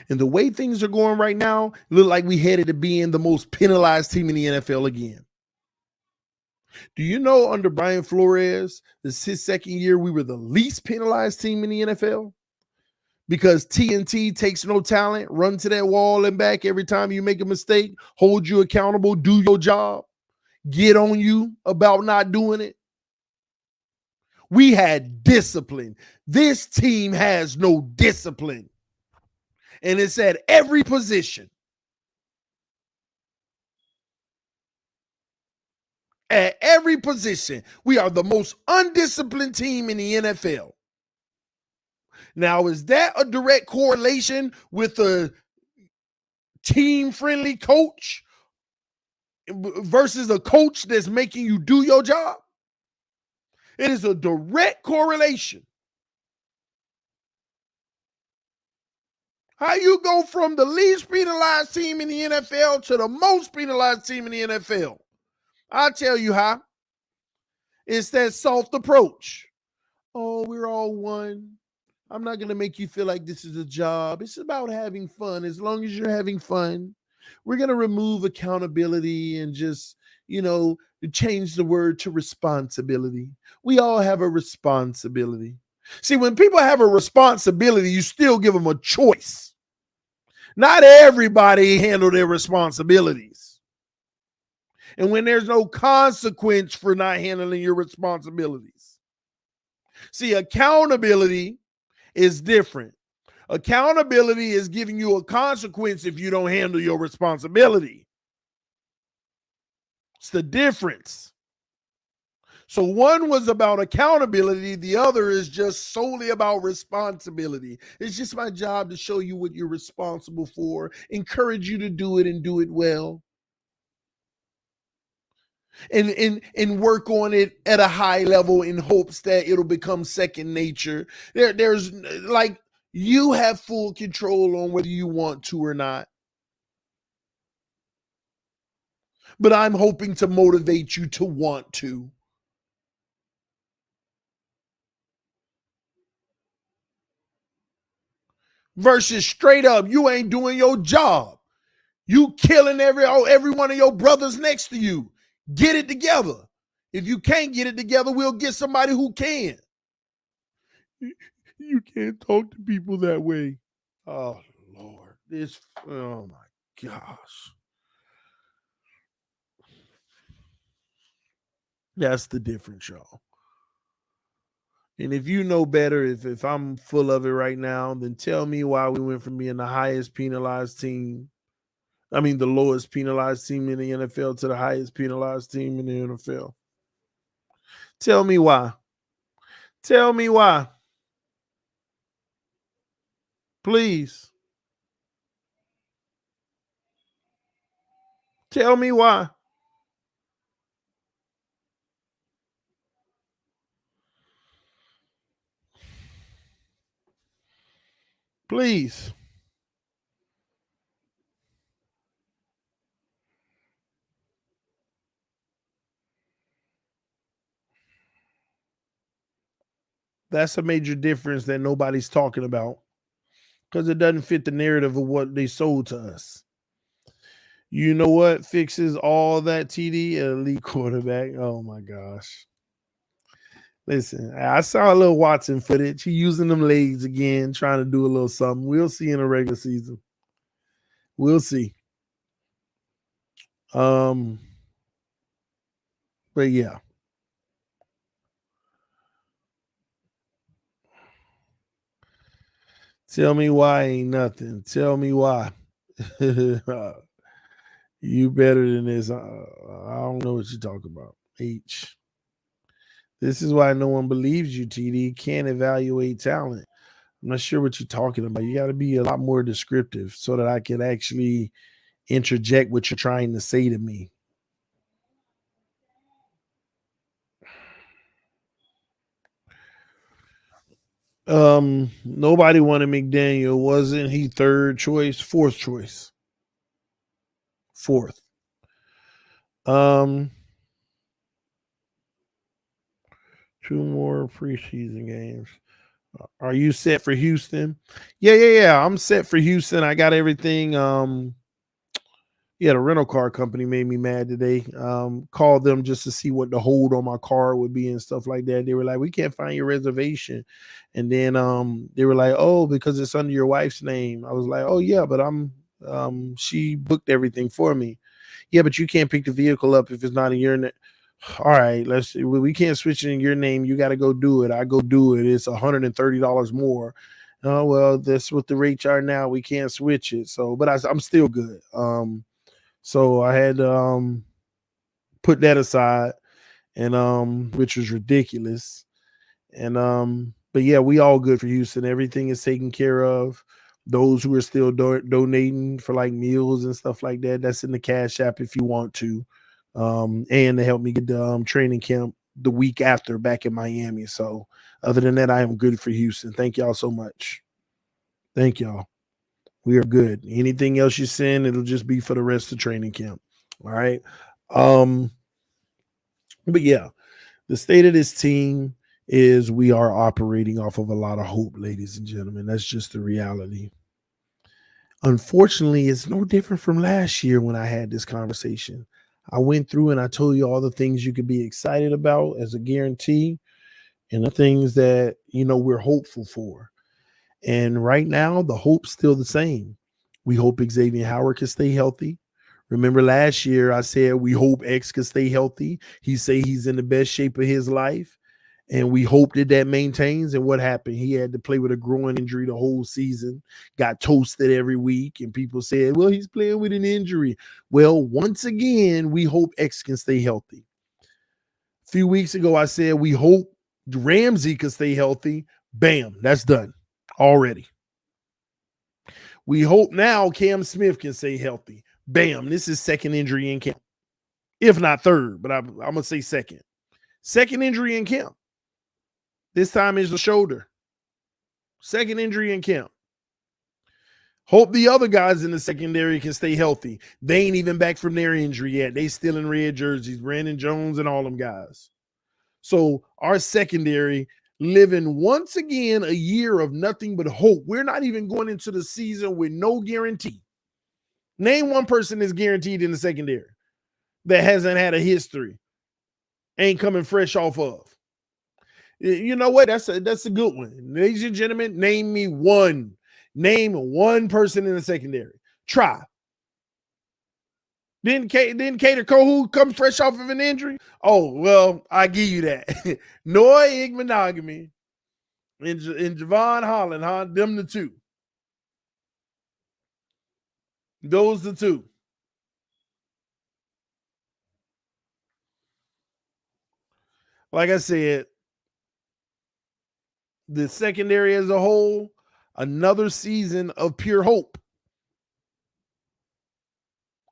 And the way things are going right now, look like we headed to being the most penalized team in the NFL again. Do you know under Brian Flores, this is his second year, we were the least penalized team in the NFL? Because TNT takes no talent, run to that wall and back every time you make a mistake, hold you accountable, do your job, get on you about not doing it. We had discipline. This team has no discipline. And it's at every position. At every position, we are the most undisciplined team in the NFL. Now, is that a direct correlation with a team-friendly coach versus a coach that's making you do your job? It is a direct correlation. How you go from the least penalized team in the NFL to the most penalized team in the NFL? I'll tell you how. It's that soft approach. Oh, we're all one. I'm not going to make you feel like this is a job. It's about having fun. As long as you're having fun, we're going to remove accountability and just, change the word to responsibility. We all have a responsibility. See, when people have a responsibility, you still give them a choice. Not everybody handle their responsibilities. And when there's no consequence for not handling your responsibilities. See, accountability is different. Accountability is giving you a consequence if you don't handle your responsibility. It's the difference. So one was about accountability. The other is just solely about responsibility. It's just my job to show you what you're responsible for, encourage you to do it and do it well. And work on it at a high level in hopes that it'll become second nature. There's like, you have full control on whether you want to or not. But I'm hoping to motivate you to want to. Versus straight up, you ain't doing your job. You killing every one of your brothers next to you. Get it together. If you can't get it together, we'll get somebody who can. You can't talk to people that way. Oh, Lord. Oh my gosh. That's the difference, y'all. And if you know better, if I'm full of it right now, then tell me why we went from being the highest penalized team, the lowest penalized team in the NFL to the highest penalized team in the NFL. Tell me why. Tell me why. Please. Tell me why. Please. That's a major difference that nobody's talking about because it doesn't fit the narrative of what they sold to us. You know what fixes all that, TD? An elite quarterback. Oh my gosh. Listen, I saw a little Watson footage. He using them legs again, trying to do a little something. We'll see in the regular season. We'll see. But yeah. Tell me why ain't nothing. Tell me why. You better than this. I don't know what you're talking about. H. This is why no one believes you, TD. Can't evaluate talent. I'm not sure what you're talking about. You got to be a lot more descriptive so that I can actually interject what you're trying to say to me. Nobody wanted McDaniel. Wasn't he third choice? Fourth choice. Fourth. 2 more preseason games. Are you set for Houston? Yeah. I'm set for Houston. I got everything. The rental car company made me mad today. Called them just to see what the hold on my car would be and stuff like that. They were like, we can't find your reservation. And then they were like, oh, because it's under your wife's name. I was like, oh yeah, but she booked everything for me. Yeah, but you can't pick the vehicle up if it's not in your name. All right, we can't switch it in your name. You got to go do it. I go do it. It's $130 more. Oh, well, that's what the rates are now. We can't switch it. So, but I'm still good. So I had to put that aside, and which was ridiculous. And but yeah, we all good for Houston. Everything is taken care of. Those who are still donating for like meals and stuff like that, that's in the Cash App if you want to. And to help me get the training camp the week after back in Miami. So other than that, I am good for Houston. Thank y'all so much. Thank y'all. We are good. Anything else you send, it'll just be for the rest of training camp. All right. But yeah, The state of this team is we are operating off of a lot of hope, ladies and gentlemen. That's just the reality. Unfortunately, it's no different from last year when I had this conversation. I went through and I told you all the things you could be excited about as a guarantee and the things that, we're hopeful for. And right now, the hope's still the same. We hope Xavier Howard can stay healthy. Remember last year, I said we hope X can stay healthy. He say he's in the best shape of his life. And we hope that maintains. And what happened? He had to play with a groin injury the whole season, got toasted every week. And people said, well, he's playing with an injury. Well, once again, we hope X can stay healthy. A few weeks ago, I said we hope Ramsey can stay healthy. Bam, that's done already. We hope now Cam Smith can stay healthy. Bam, this is second injury in camp. If not third, but I'm going to say second. Second injury in camp. This time is the shoulder. Second injury in camp. Hope the other guys in the secondary can stay healthy. They ain't even back from their injury yet. They still in red jerseys. Brandon Jones and all them guys. So our secondary living once again a year of nothing but hope. We're not even going into the season with no guarantee. Name one person that's guaranteed in the secondary that hasn't had a history, ain't coming fresh off of. You know what? That's a good one. Ladies and gentlemen, name one person in the secondary. Try. Didn't Cater Kohu come fresh off of an injury? Oh, well, I give you that. Noah Igbenogany and Javon Holland, huh? Them the two. Those the two. Like I said, the secondary as a whole, another season of pure hope.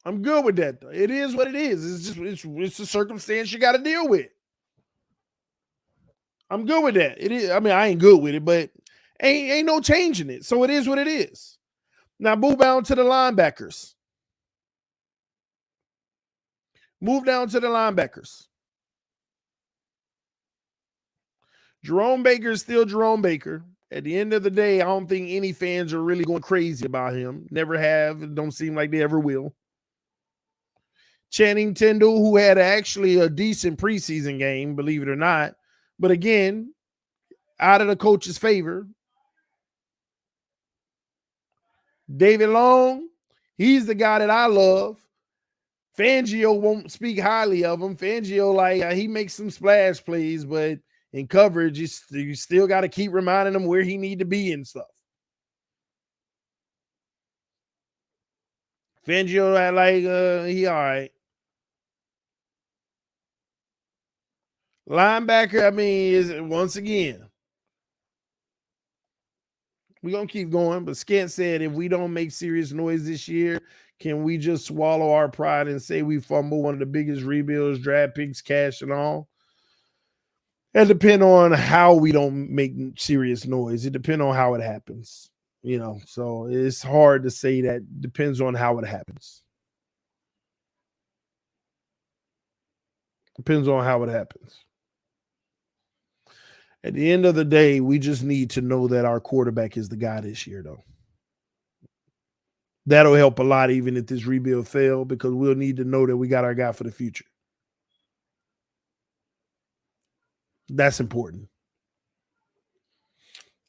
I'm good with that. It is what it is. It's a circumstance you got to deal with. I'm good with that. It is. I mean, I ain't good with it, but ain't no changing it. So it is what it is. Now move down to the linebackers. Jerome Baker is still Jerome Baker. At the end of the day, I don't think any fans are really going crazy about him. Never have. It don't seem like they ever will. Channing Tindall, who had actually a decent preseason game, believe it or not. But again, out of the coach's favor. David Long, he's the guy that I love. Fangio won't speak highly of him. Fangio, he makes some splash plays, but in coverage, you still got to keep reminding him where he need to be and stuff. Fangio, he all right. Linebacker, I mean, is once again, we're going to keep going. But Skent said, if we don't make serious noise this year, can we just swallow our pride and say we fumble one of the biggest rebuilds, draft picks, cash, and all? It depends on how we don't make serious noise. It depends on how it happens. So it's hard to say that. Depends on how it happens. Depends on how it happens. At the end of the day, we just need to know that our quarterback is the guy this year, though. That'll help a lot even if this rebuild failed, because we'll need to know that we got our guy for the future. That's important.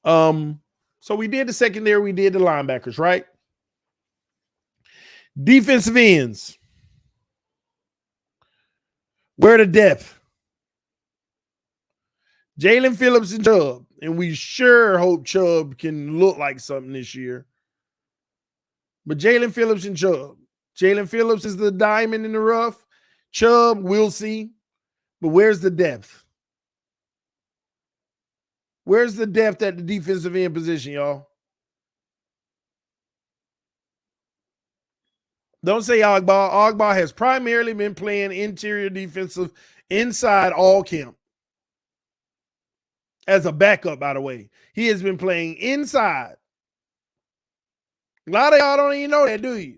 So we did the secondary, we did the linebackers, right? Defensive ends. Where the depth? Jalen Phillips and Chubb. And we sure hope Chubb can look like something this year. But Jalen Phillips and Chubb. Jalen Phillips is the diamond in the rough. Chubb, we'll see. But where's the depth? Where's the depth at the defensive end position, y'all? Don't say Ogba. Ogba has primarily been playing interior defensive inside all camp. As a backup, by the way. He has been playing inside. A lot of y'all don't even know that, do you?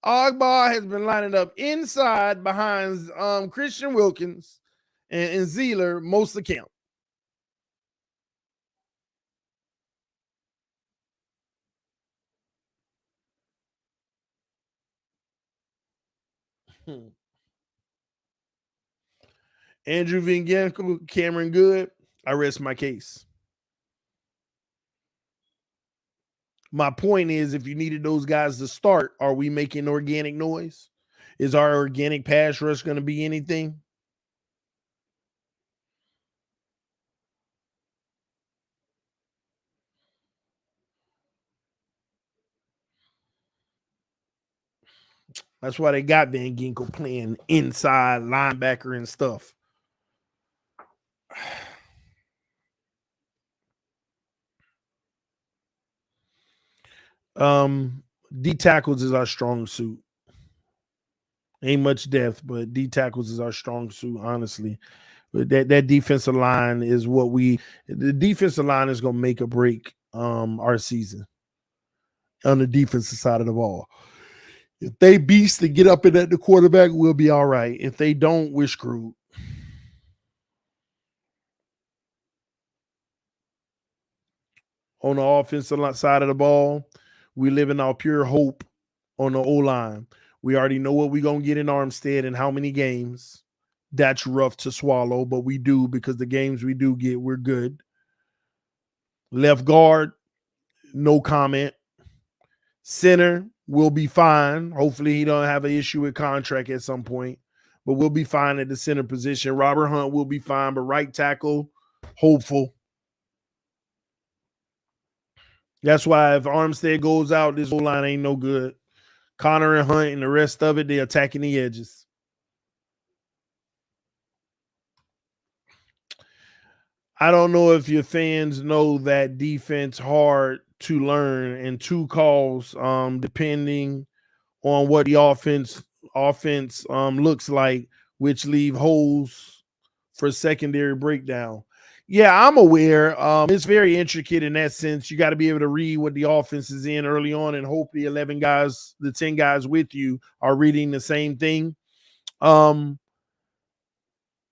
Ogba has been lining up inside behind Christian Wilkins and Zeeler most of the camp. Andrew Vinganko, Cameron Good. I rest my case. My point is, if you needed those guys to start, are we making organic noise? Is our organic pass rush going to be anything? That's why they got Van Ginkel playing inside linebacker and stuff. D tackles is our strong suit. Ain't much depth, but D tackles is our strong suit, honestly. But that defensive line is the defensive line is gonna make or break our season on the defensive side of the ball. If they beast and get up in at the quarterback, we'll be all right. If they don't, we're screwed. On the offensive side of the ball, we live in our pure hope on the O-line. We already know what we're going to get in Armstead and how many games. That's rough to swallow, but we do because the games we do get, we're good. Left guard, no comment. Center will be fine. Hopefully he don't have an issue with contract at some point, but we'll be fine at the center position. Robert Hunt will be fine, but right tackle, hopeful. That's why if Armstead goes out, this whole line ain't no good. Connor and Hunt and the rest of it, they're attacking the edges. I don't know if your fans know that defense hard to learn and two calls, depending on what the offense looks like, which leave holes for secondary breakdown. Yeah, I'm aware. It's very intricate in that sense. You got to be able to read what the offense is in early on and hope the 10 guys with you are reading the same thing.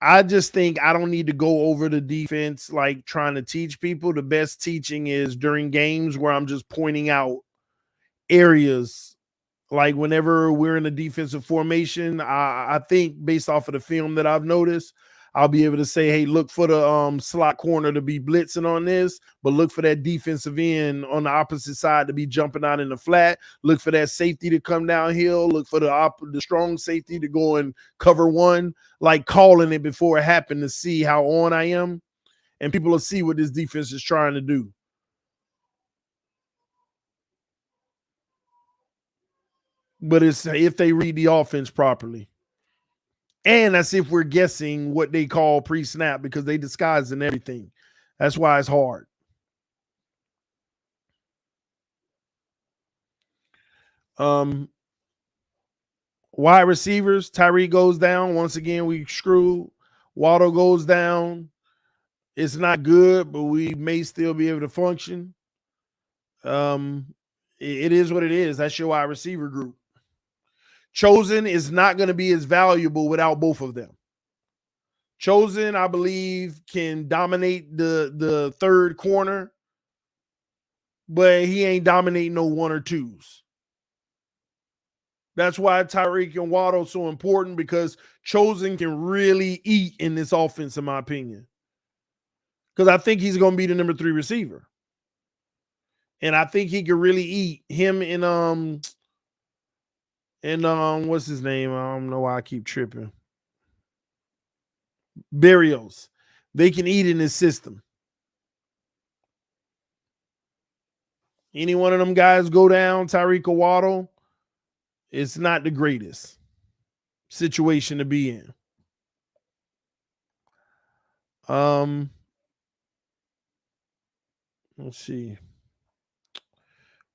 I just think I don't need to go over the defense like trying to teach people. The best teaching is during games where I'm just pointing out areas. Like whenever we're in a defensive formation, I think based off of the film that I've noticed, I'll be able to say, hey, look for the slot corner to be blitzing on this, but look for that defensive end on the opposite side to be jumping out in the flat. Look for that safety to come downhill. Look for the strong safety to go and cover one, like calling it before it happened to see how on I am. And people will see what this defense is trying to do. But it's if they read the offense properly. And that's if we're guessing what they call pre-snap because they disguise in everything. That's why it's hard. Wide receivers, Tyree goes down. Once again, we screw. Waddle goes down. It's not good, but we may still be able to function. It is what it is. That's your wide receiver group. Chosen is not going to be as valuable without both of them. Chosen, I believe, can dominate the third corner, but he ain't dominating no one or twos. That's why Tyreek and Waddle so important because Chosen can really eat in this offense, in my opinion. Because I think he's going to be the number 3 receiver. And I think he can really eat him and what's his name? I don't know why I keep tripping. Barrios. They can eat in his system. Any one of them guys go down, Tyreek or Waddle, it's not the greatest situation to be in. Let's see.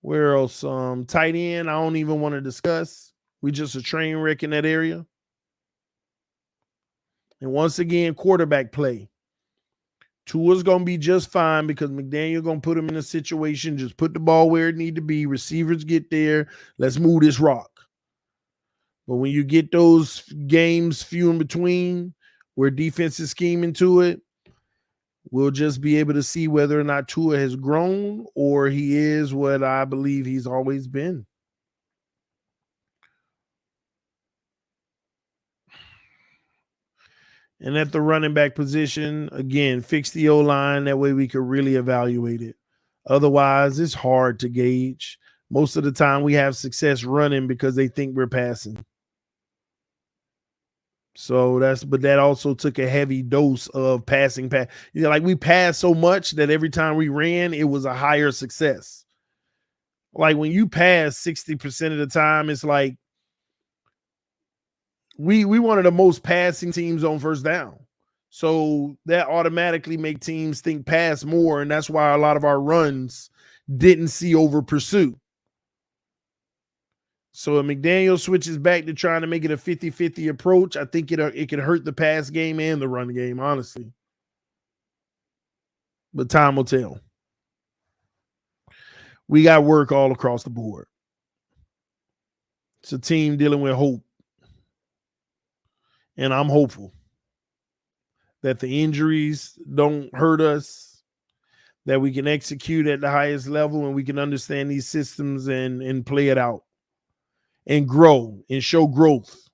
Where else? Tight end, I don't even want to discuss. We just a train wreck in that area. And once again, quarterback play. Tua's going to be just fine because McDaniel going to put him in a situation. Just put the ball where it need to be. Receivers get there. Let's move this rock. But when you get those games few in between where defense is scheming to it. We'll just be able to see whether or not Tua has grown or he is what I believe he's always been. And at the running back position, again, fix the O-line. That way we could really evaluate it. Otherwise, it's hard to gauge. Most of the time we have success running because they think we're passing. So but that also took a heavy dose of passing. Like we passed so much that every time we ran, it was a higher success. Like when you pass 60% of the time, it's like we one of the most passing teams on first down. So that automatically make teams think pass more, and that's why a lot of our runs didn't see over pursuit. So if McDaniel switches back to trying to make it a 50-50 approach, I think it can hurt the pass game and the run game, honestly. But time will tell. We got work all across the board. It's a team dealing with hope. And I'm hopeful that the injuries don't hurt us, that we can execute at the highest level and we can understand these systems and play it out and grow and show growth.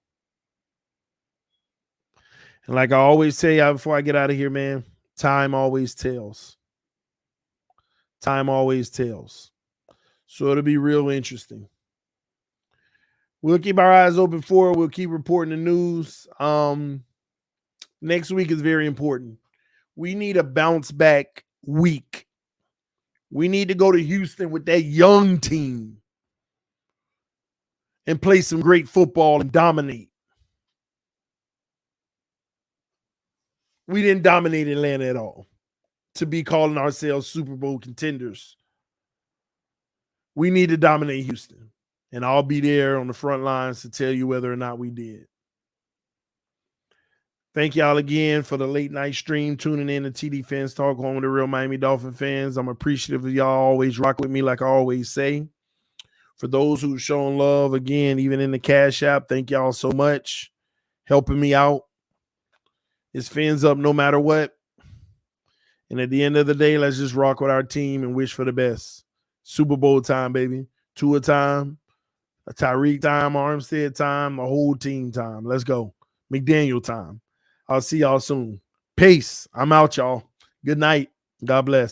And like I always say before I get out of here, man, time always tells. Time always tells. So it'll be real interesting. We'll keep our eyes open for it. We'll keep reporting the news. Next week is very important. We need a bounce back week. We need to go to Houston with that young team and play some great football and dominate. We didn't dominate Atlanta at all to be calling ourselves Super Bowl contenders. We need to dominate Houston, and I'll be there on the front lines to tell you whether or not we did. Thank y'all again for the late night stream, tuning in to TD Fans Talk, home with the real Miami Dolphin fans. I'm appreciative of y'all always rock with me like I always say. For those who've shown love, again, even in the Cash App, thank y'all so much. Helping me out. It's fans up no matter what. And at the end of the day, let's just rock with our team and wish for the best. Super Bowl time, baby. Tua time, a Tyreek time, Armstead time, the whole team time. Let's go. McDaniel time. I'll see y'all soon. Peace. I'm out, y'all. Good night. God bless.